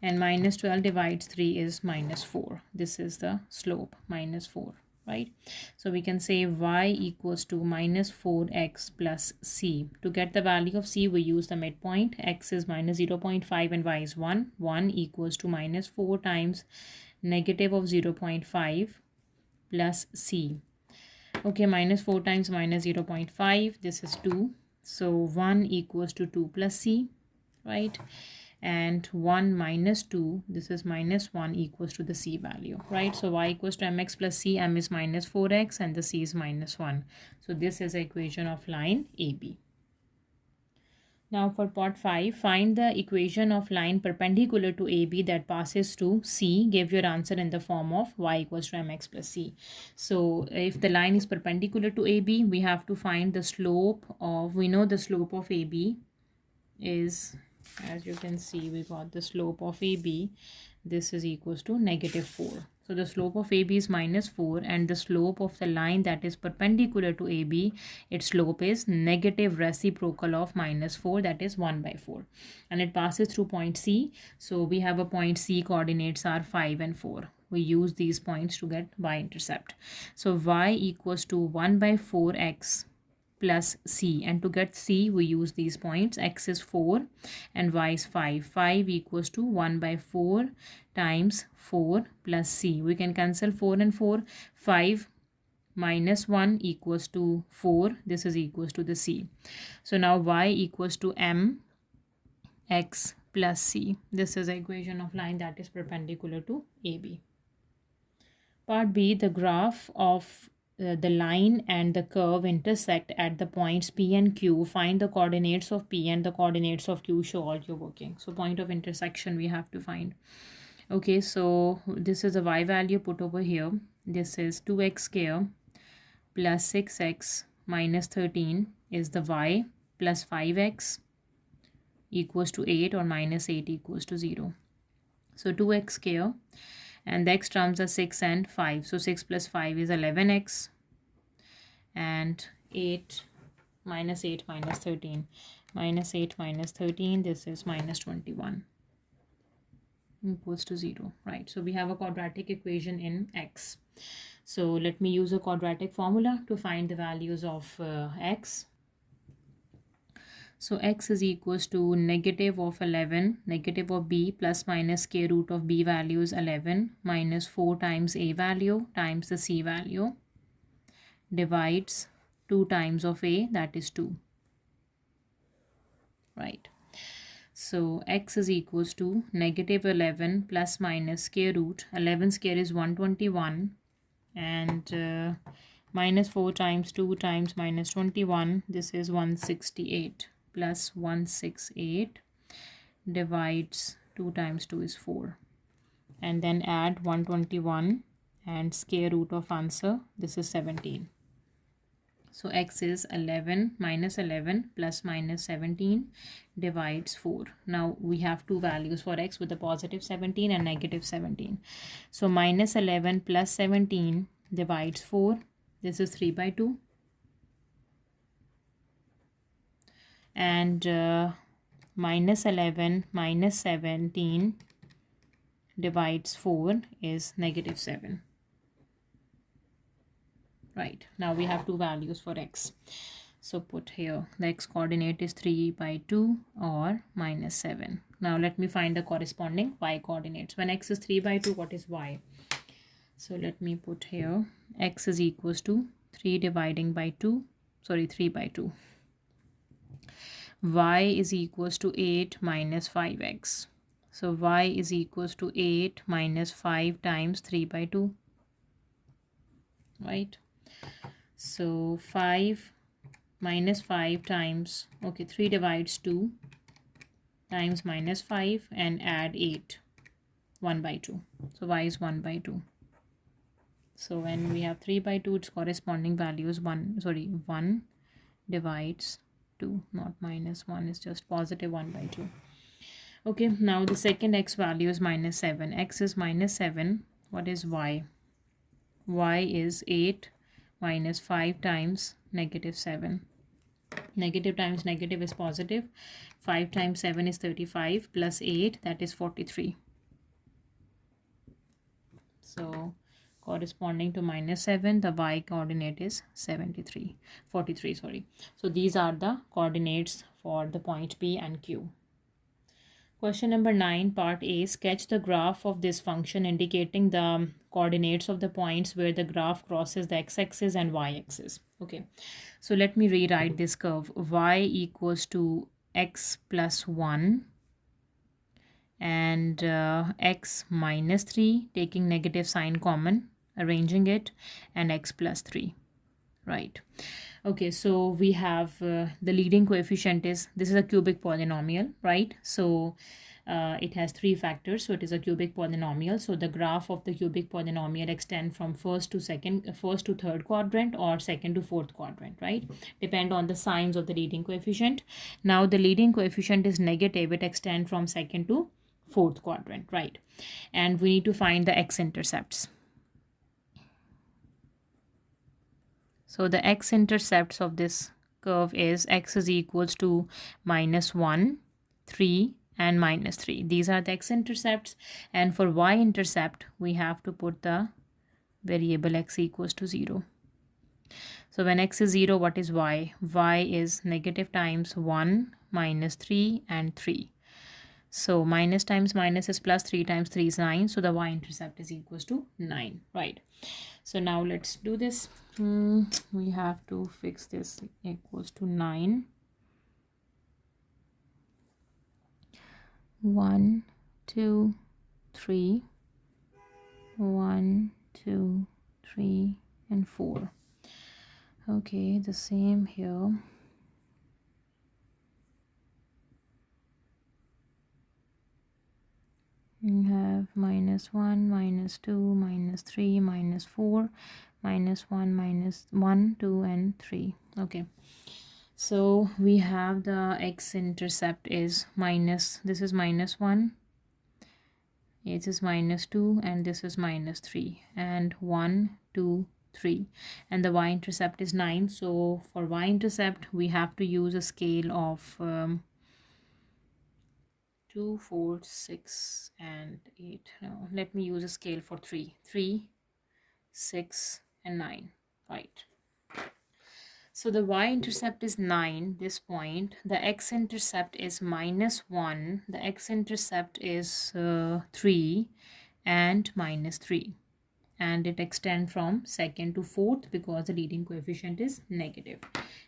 and minus 12 divides 3 is minus 4. This is the slope, minus 4, right? So we can say y equals to minus 4x plus c. To get the value of c, we use the midpoint. X is minus 0.5 and y is 1. 1 equals to minus 4 times negative of 0.5 plus c. Okay, minus 4 times minus 0.5, this is 2. So 1 equals to 2 plus c, right? And 1 minus 2, this is minus 1 equals to the c value, right? So y equals to mx plus c. M is minus 4x and the c is minus 1. So this is the equation of line AB. Now for part 5, find the equation of line perpendicular to AB that passes to C. Give your answer in the form of y equals to mx plus c. So if the line is perpendicular to AB, we have to find the slope of, we know the slope of AB is, as you can see, we got the slope of AB. This is equals to negative 4. So the slope of AB is minus 4 and the slope of the line that is perpendicular to AB, its slope is negative reciprocal of minus 4, that is 1 by 4. And it passes through point C. So we have a point C, coordinates are 5 and 4. We use these points to get y-intercept. So y equals to 1 by 4x plus c, and to get c we use these points. X is 4 and y is 5. 5 equals to 1 by 4 times 4 plus c. We can cancel 4 and 4. 5 minus 1 equals to 4. This is equals to the c. So now y equals to m x plus c. This is the equation of line that is perpendicular to AB. Part B, the graph of the line and the curve intersect at the points P and Q. Find the coordinates of P and the coordinates of Q. Show all your working. So point of intersection we have to find. Okay, so this is a y value put over here. This is 2x square plus 6x minus 13 is the y, plus 5x equals to 8 or minus 8 equals to 0. So 2x square, and the x terms are 6 and 5. So 6 plus 5 is 11x, and 8 minus 8 minus 13. Minus 8 minus 13, this is minus 21 equals to 0, right? So we have a quadratic equation in x. So let me use a quadratic formula to find the values of x. So x is equals to negative of 11, negative of b plus minus square root of b value is 11 minus 4 times a value times the c value divides 2 times of a, that is 2, right? So x is equals to negative 11 plus minus square root. 11 square is 121 and minus 4 times 2 times minus 21. This is 168 plus 168 divides 2 times 2 is 4. And then add 121 and square root of answer. This is 17. So x is 11 minus 11 plus minus 17 divides 4. Now we have two values for x with a positive 17 and negative 17. So minus 11 plus 17 divides 4. This is 3 by 2. And minus 11 minus 17 divides 4 is negative 7. Right, now we have two values for x. So put here the x coordinate is 3 by 2 or minus 7. Now let me find the corresponding y coordinates. When x is 3 by 2, what is y? So let me put here x is equals to 3 dividing by 2, sorry 3 by 2. Y is equals to 8 minus 5x. So y is equals to 8 minus 5 times 3 by 2, right? So 5 minus 5 times, okay, 3 divides 2 times minus 5 and add 8, 1 by 2. So y is 1 by 2. So when we have 3 by 2, its corresponding value is 1 divides 2, not minus 1, is just positive 1 by 2. Okay, now the second x value is minus 7. X is minus 7. What is y? Y is 8 minus 5 times negative 7. Negative times negative is positive. 5 times 7 is 35 plus 8, that is 43. So corresponding to minus 7, the y coordinate is 43, sorry. So these are the coordinates for the point P and Q. Question number 9, part A, sketch the graph of this function indicating the coordinates of the points where the graph crosses the x-axis and y-axis. Okay, so let me rewrite this curve. Y equals to x plus 1 and x minus 3, taking negative sign common, arranging it, and x plus 3, right? Okay, so we have the leading coefficient is, this is a cubic polynomial, right? So it has 3 factors, so it is a cubic polynomial. So the graph of the cubic polynomial extend from first to third quadrant or second to fourth quadrant, right? Depend on the signs of the leading coefficient. Now the leading coefficient is negative, it extend from second to fourth quadrant, right? And we need to find the x-intercepts. So the x-intercepts of this curve is x is equals to minus 1, 3 and minus 3. These are the x-intercepts, and for y-intercept we have to put the variable x equals to 0. So when x is 0, what is y? Y is negative times 1 minus 3 and 3. So minus times minus is plus, 3 times 3 is 9. So the y-intercept is equals to 9, right? So now let's do this. We have to fix this equals to 9. 1, 2, 3. 1, 2, 3, and 4. Okay, the same here. We have minus 1, minus 2, minus 3, minus 4, minus 1, minus 1, 2, and 3. Okay, so we have the x-intercept is minus, this is minus 1, this is minus 2, and this is minus 3, and 1, 2, 3, and the y-intercept is 9. So for y-intercept we have to use a scale of 2, 4, 6, and 8. No, let me use a scale for 3, 6, and 9, right? So the y-intercept is 9, this point. The x-intercept is minus 1. The x-intercept is 3 and minus 3. And it extends from second to fourth because the leading coefficient is negative.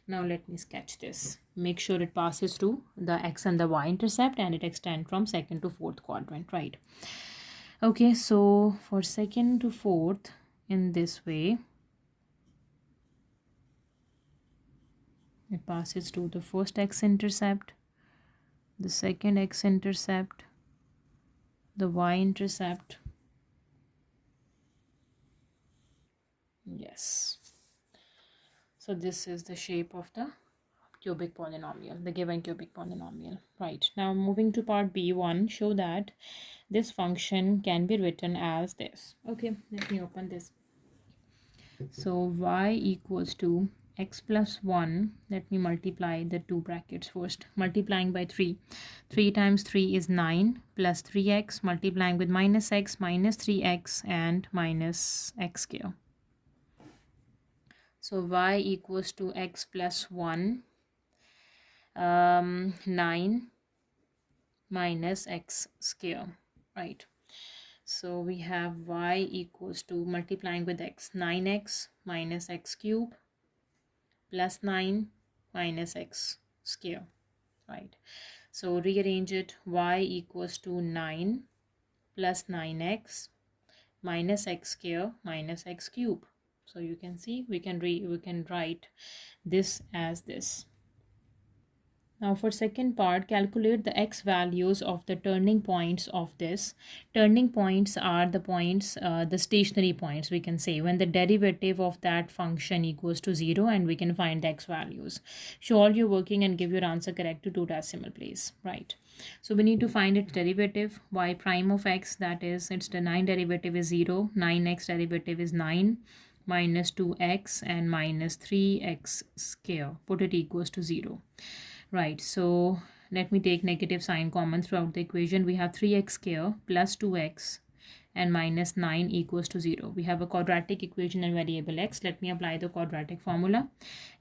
Now let me sketch this. Make sure it passes through the x and the y-intercept and it extends from second to fourth quadrant, right? Okay, so for second to fourth, in this way, it passes through the first x-intercept, the second x-intercept, the y-intercept. Yes. So this is the shape of the cubic polynomial, the given cubic polynomial, right? Now moving to part B1, show that this function can be written as this. Okay, let me open this. So y equals to x plus 1. Let me multiply the two brackets first. Multiplying by 3. 3 times 3 is 9 plus 3x, multiplying with minus x, minus 3x, and minus x square. So y equals to x plus 1, 9 minus x square, right? So we have y equals to, multiplying with x, 9x minus x cube plus 9 minus x square, right? So rearrange it, y equals to 9 plus 9x minus x square minus x cube. So you can see we can write this as this. Now for second part, calculate the x values of the turning points of this. Turning points are the points, the stationary points, we can say, when the derivative of that function equals to 0, and we can find the x values. Show all your working and give your answer correct to 2 decimal place, right? So we need to find its derivative, y prime of x, that is, its the 9 derivative is 0, 9x derivative is 9, minus 2x and minus 3x square. Put it equals to 0. Right, so let me take negative sign common throughout the equation. We have 3x square plus 2x and minus 9 equals to 0. We have a quadratic equation and variable x. Let me apply the quadratic formula.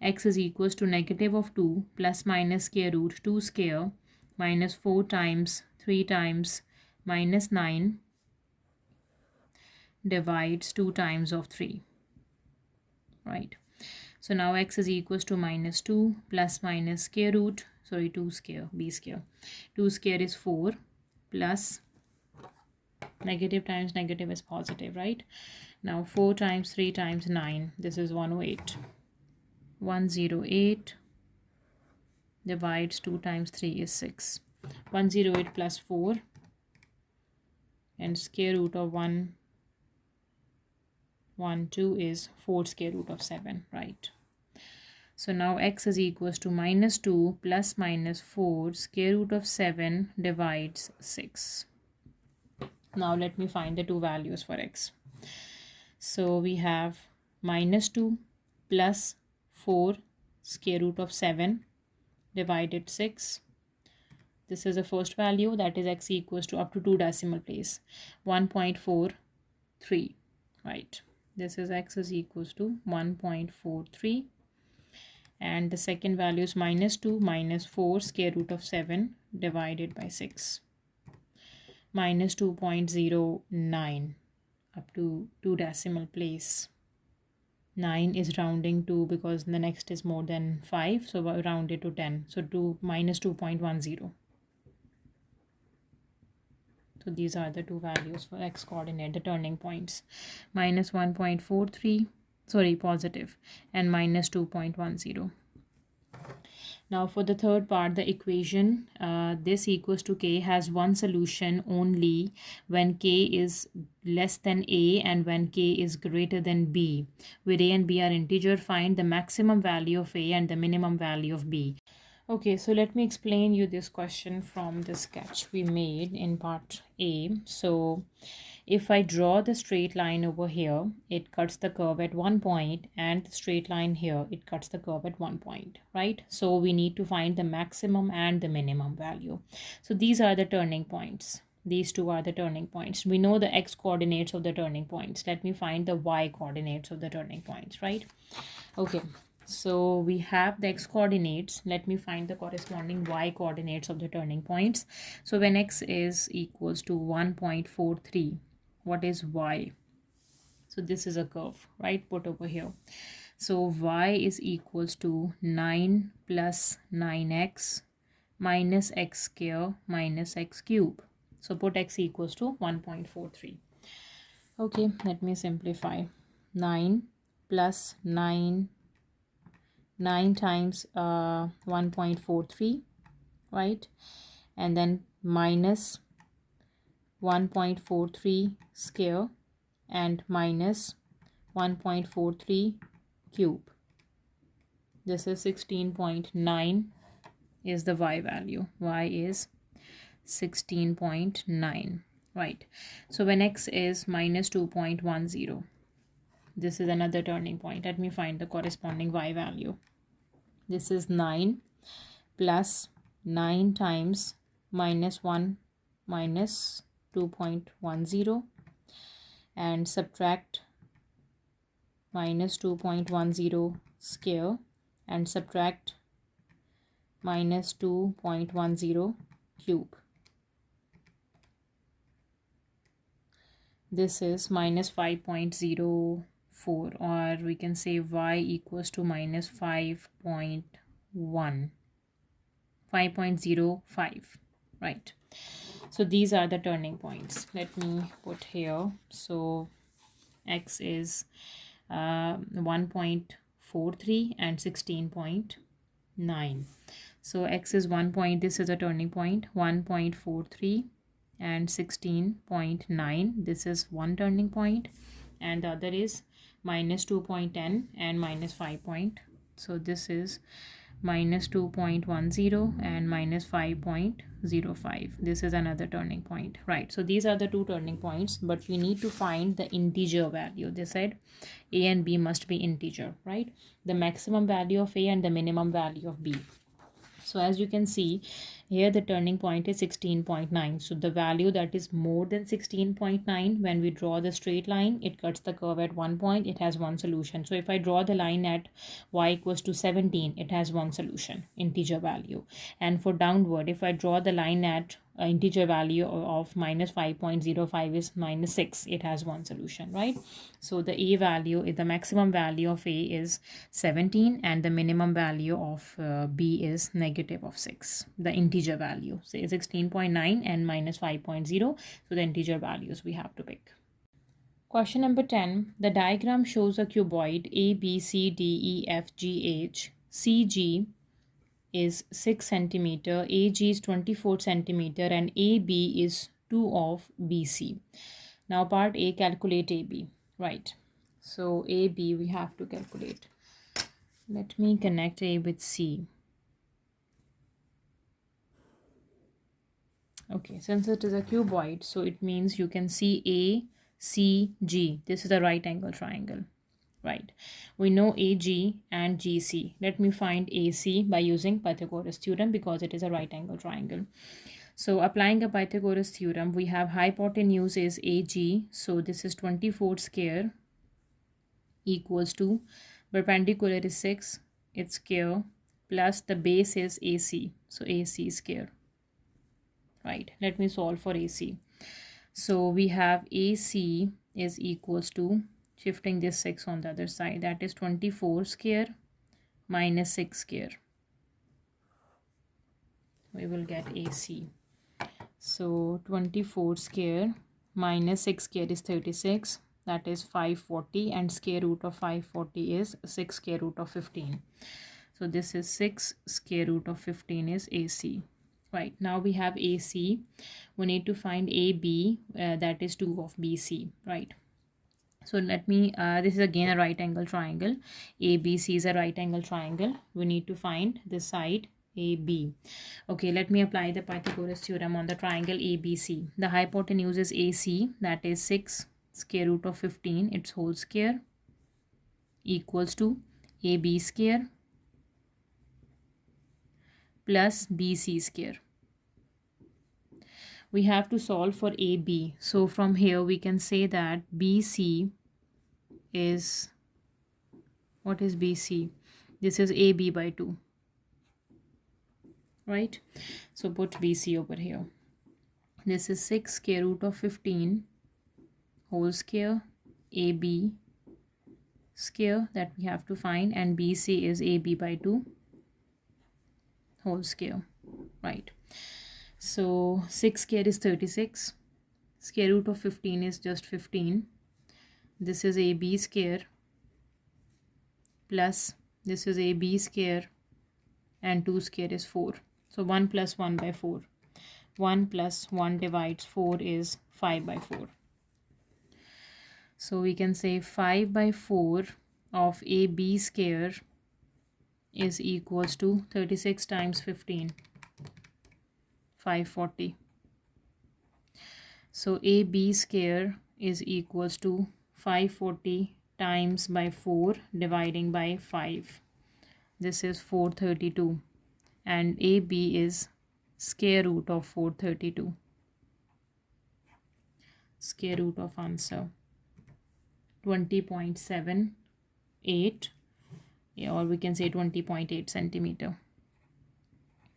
X is equals to negative of 2 plus minus square root 2 square minus 4 times 3 times minus 9 divides 2 times of 3, right? So now x is equals to minus 2 plus minus square root, sorry, 2 square, b square. 2 square is 4 plus negative times negative is positive, right? Now 4 times 3 times 9, this is 108. 108 divides 2 times 3 is 6. 108 plus 4 and square root of 112 is 4 square root of 7, right? So now x is equals to minus 2 plus minus 4 square root of 7 divides 6. Now let me find the two values for x. So we have minus 2 plus 4 square root of 7 divided 6. This is the first value, that is x equals to, up to 2 decimal place, 1.43, right? This is x is equals to 1.43. And the second value is minus 2 minus 4 square root of 7 divided by 6, minus 2.09, up to 2 decimal place. 9 is rounding to, because the next is more than 5, so I round it to 10, so minus 2.10. So these are the two values for x coordinate, the turning points, minus 1.43, sorry, positive, and minus 2.10. Now for the third part, the equation, this equals to k has one solution only when k is less than a and when k is greater than b. Where a and b are integer, find the maximum value of a and the minimum value of b. Okay, so let me explain you this question from the sketch we made in part A. So if I draw the straight line over here, it cuts the curve at one point, and the straight line here, it cuts the curve at one point, right? So we need to find the maximum and the minimum value. So these are the turning points. These two are the turning points. We know the x coordinates of the turning points. Let me find the y coordinates of the turning points, right? Okay, so we have the x coordinates. Let me find the corresponding y coordinates of the turning points. So when x is equals to 1.43, what is y? So this is a curve, right? Put over here. So y is equals to 9 plus 9x minus x square minus x cube. So put x equals to 1.43. Okay, let me simplify. 9 plus 9 times 1.43, right? And then minus 1.43 square and minus 1.43 cube. This is 16.9 is the y value. Y is 16.9, right? So when x is minus 2.10, this is another turning point. Let me find the corresponding y value. This is 9 plus 9 times minus 1 minus 2.10 and subtract minus 2.10 square and subtract minus 2.10 cube. This is minus 5.04, or we can say y equals to minus 5.1, 5.05, right? So these are the turning points. Let me put here. So x is 1.43 and 16.9. So x is 1 point, this is a turning point, 1.43 and 16.9, this is one turning point, and the other is minus 2.10 and minus 5 point. So this is minus 2.10 and minus 5.05. This is another turning point, right? So these are the two turning points, but we need to find the integer value. They said a and b must be integer, right? The maximum value of a and the minimum value of b. So as you can see here, the turning point is 16.9. So the value that is more than 16.9, when we draw the straight line, it cuts the curve at one point, it has one solution. So if I draw the line at y equals to 17, it has one solution, integer value. And for downward, if I draw the line at integer value of minus 5.05 is minus 6, it has one solution, right? So the a value, the maximum value of a is 17 and the minimum value of b is negative of 6, the integer value, say 16.9 and minus 5.0. So the integer values we have to pick. Question number 10. The diagram shows a cuboid a b c d e f g h. CG is 6 centimeter, AG is 24 centimeter, and AB is 2 of BC. Now part A, calculate AB, right? So AB we have to calculate. Let me connect A with C. Okay, since it is a cuboid, so it means you can see A, C, G. This is a right angle triangle. Right, we know AG and GC. Let me find AC by using Pythagoras theorem because it is a right angle triangle. So applying a Pythagoras theorem, we have hypotenuse is AG. So this is 24 square equals to perpendicular is 6, it's square, plus the base is AC. So AC square. Right, let me solve for AC. So we have AC is equals to, shifting this 6 on the other side, that is 24 square minus 6 square. We will get AC. So 24 square minus 6 square is 36, that is 540, and square root of 540 is 6 square root of 15. So this is 6 square root of 15 is AC. Right, now we have AC. We need to find AB, that is 2 of BC, right? So let me, this is again a right angle triangle. ABC is a right angle triangle. We need to find this side AB. Okay, let me apply the Pythagoras theorem on the triangle ABC. The hypotenuse is AC, that is 6 square root of 15, its whole square, equals to AB square plus BC square. We have to solve for AB. So from here we can say that BC is, what is BC? This is AB by 2, right? So put BC over here. This is 6 square root of 15 whole square, AB square that we have to find, and BC is AB by 2 whole square, right? So 6 square is 36, square root of 15 is just 15. This is AB square plus this is AB square, and 2 square is 4. So 1 plus 1 by 4. 1 plus 1 divides 4 is 5 by 4. So we can say 5 by 4 of AB square is equals to 36 times 15, 540. So AB square is equals to 540 times by 4 dividing by 5. This is 432, and AB is square root of 432. Square root of answer 20.7 8, yeah, or we can say 20.8 centimeter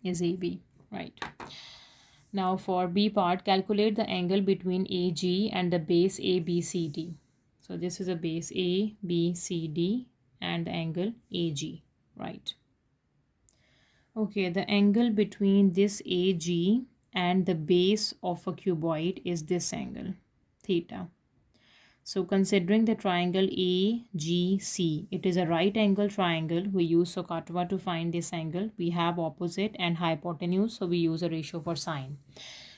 is AB, right? Now for B part, calculate the angle between AG and the base ABCD. So this is a base ABCD and the angle AG, right? Okay, the angle between this AG and the base of a cuboid is this angle, theta. So considering the triangle AGC, it is a right angle triangle. We use SOHCAHTOA to find this angle. We have opposite and hypotenuse, so we use a ratio for sine.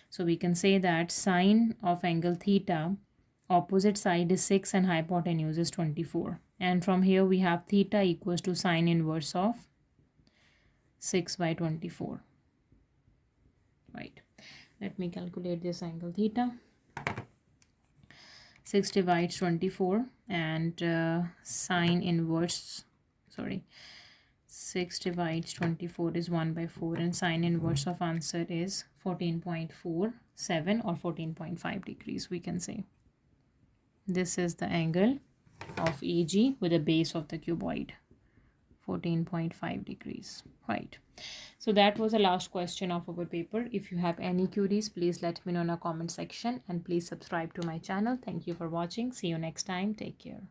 So we can say that sine of angle theta, opposite side is 6 and hypotenuse is 24. And from here we have theta equals to sine inverse of 6 by 24. Right. Let me calculate this angle theta. 6 divides 24 and sine inverse, 6 divides 24 is 1 by 4 and sine inverse of answer is 14.47 or 14.5 degrees, we can say. This is the angle of AG with the base of the cuboid, 14.5 degrees, right? So that was the last question of our paper. If you have any queries, please let me know in the comment section and please subscribe to my channel. Thank you for watching. See you next time. Take care.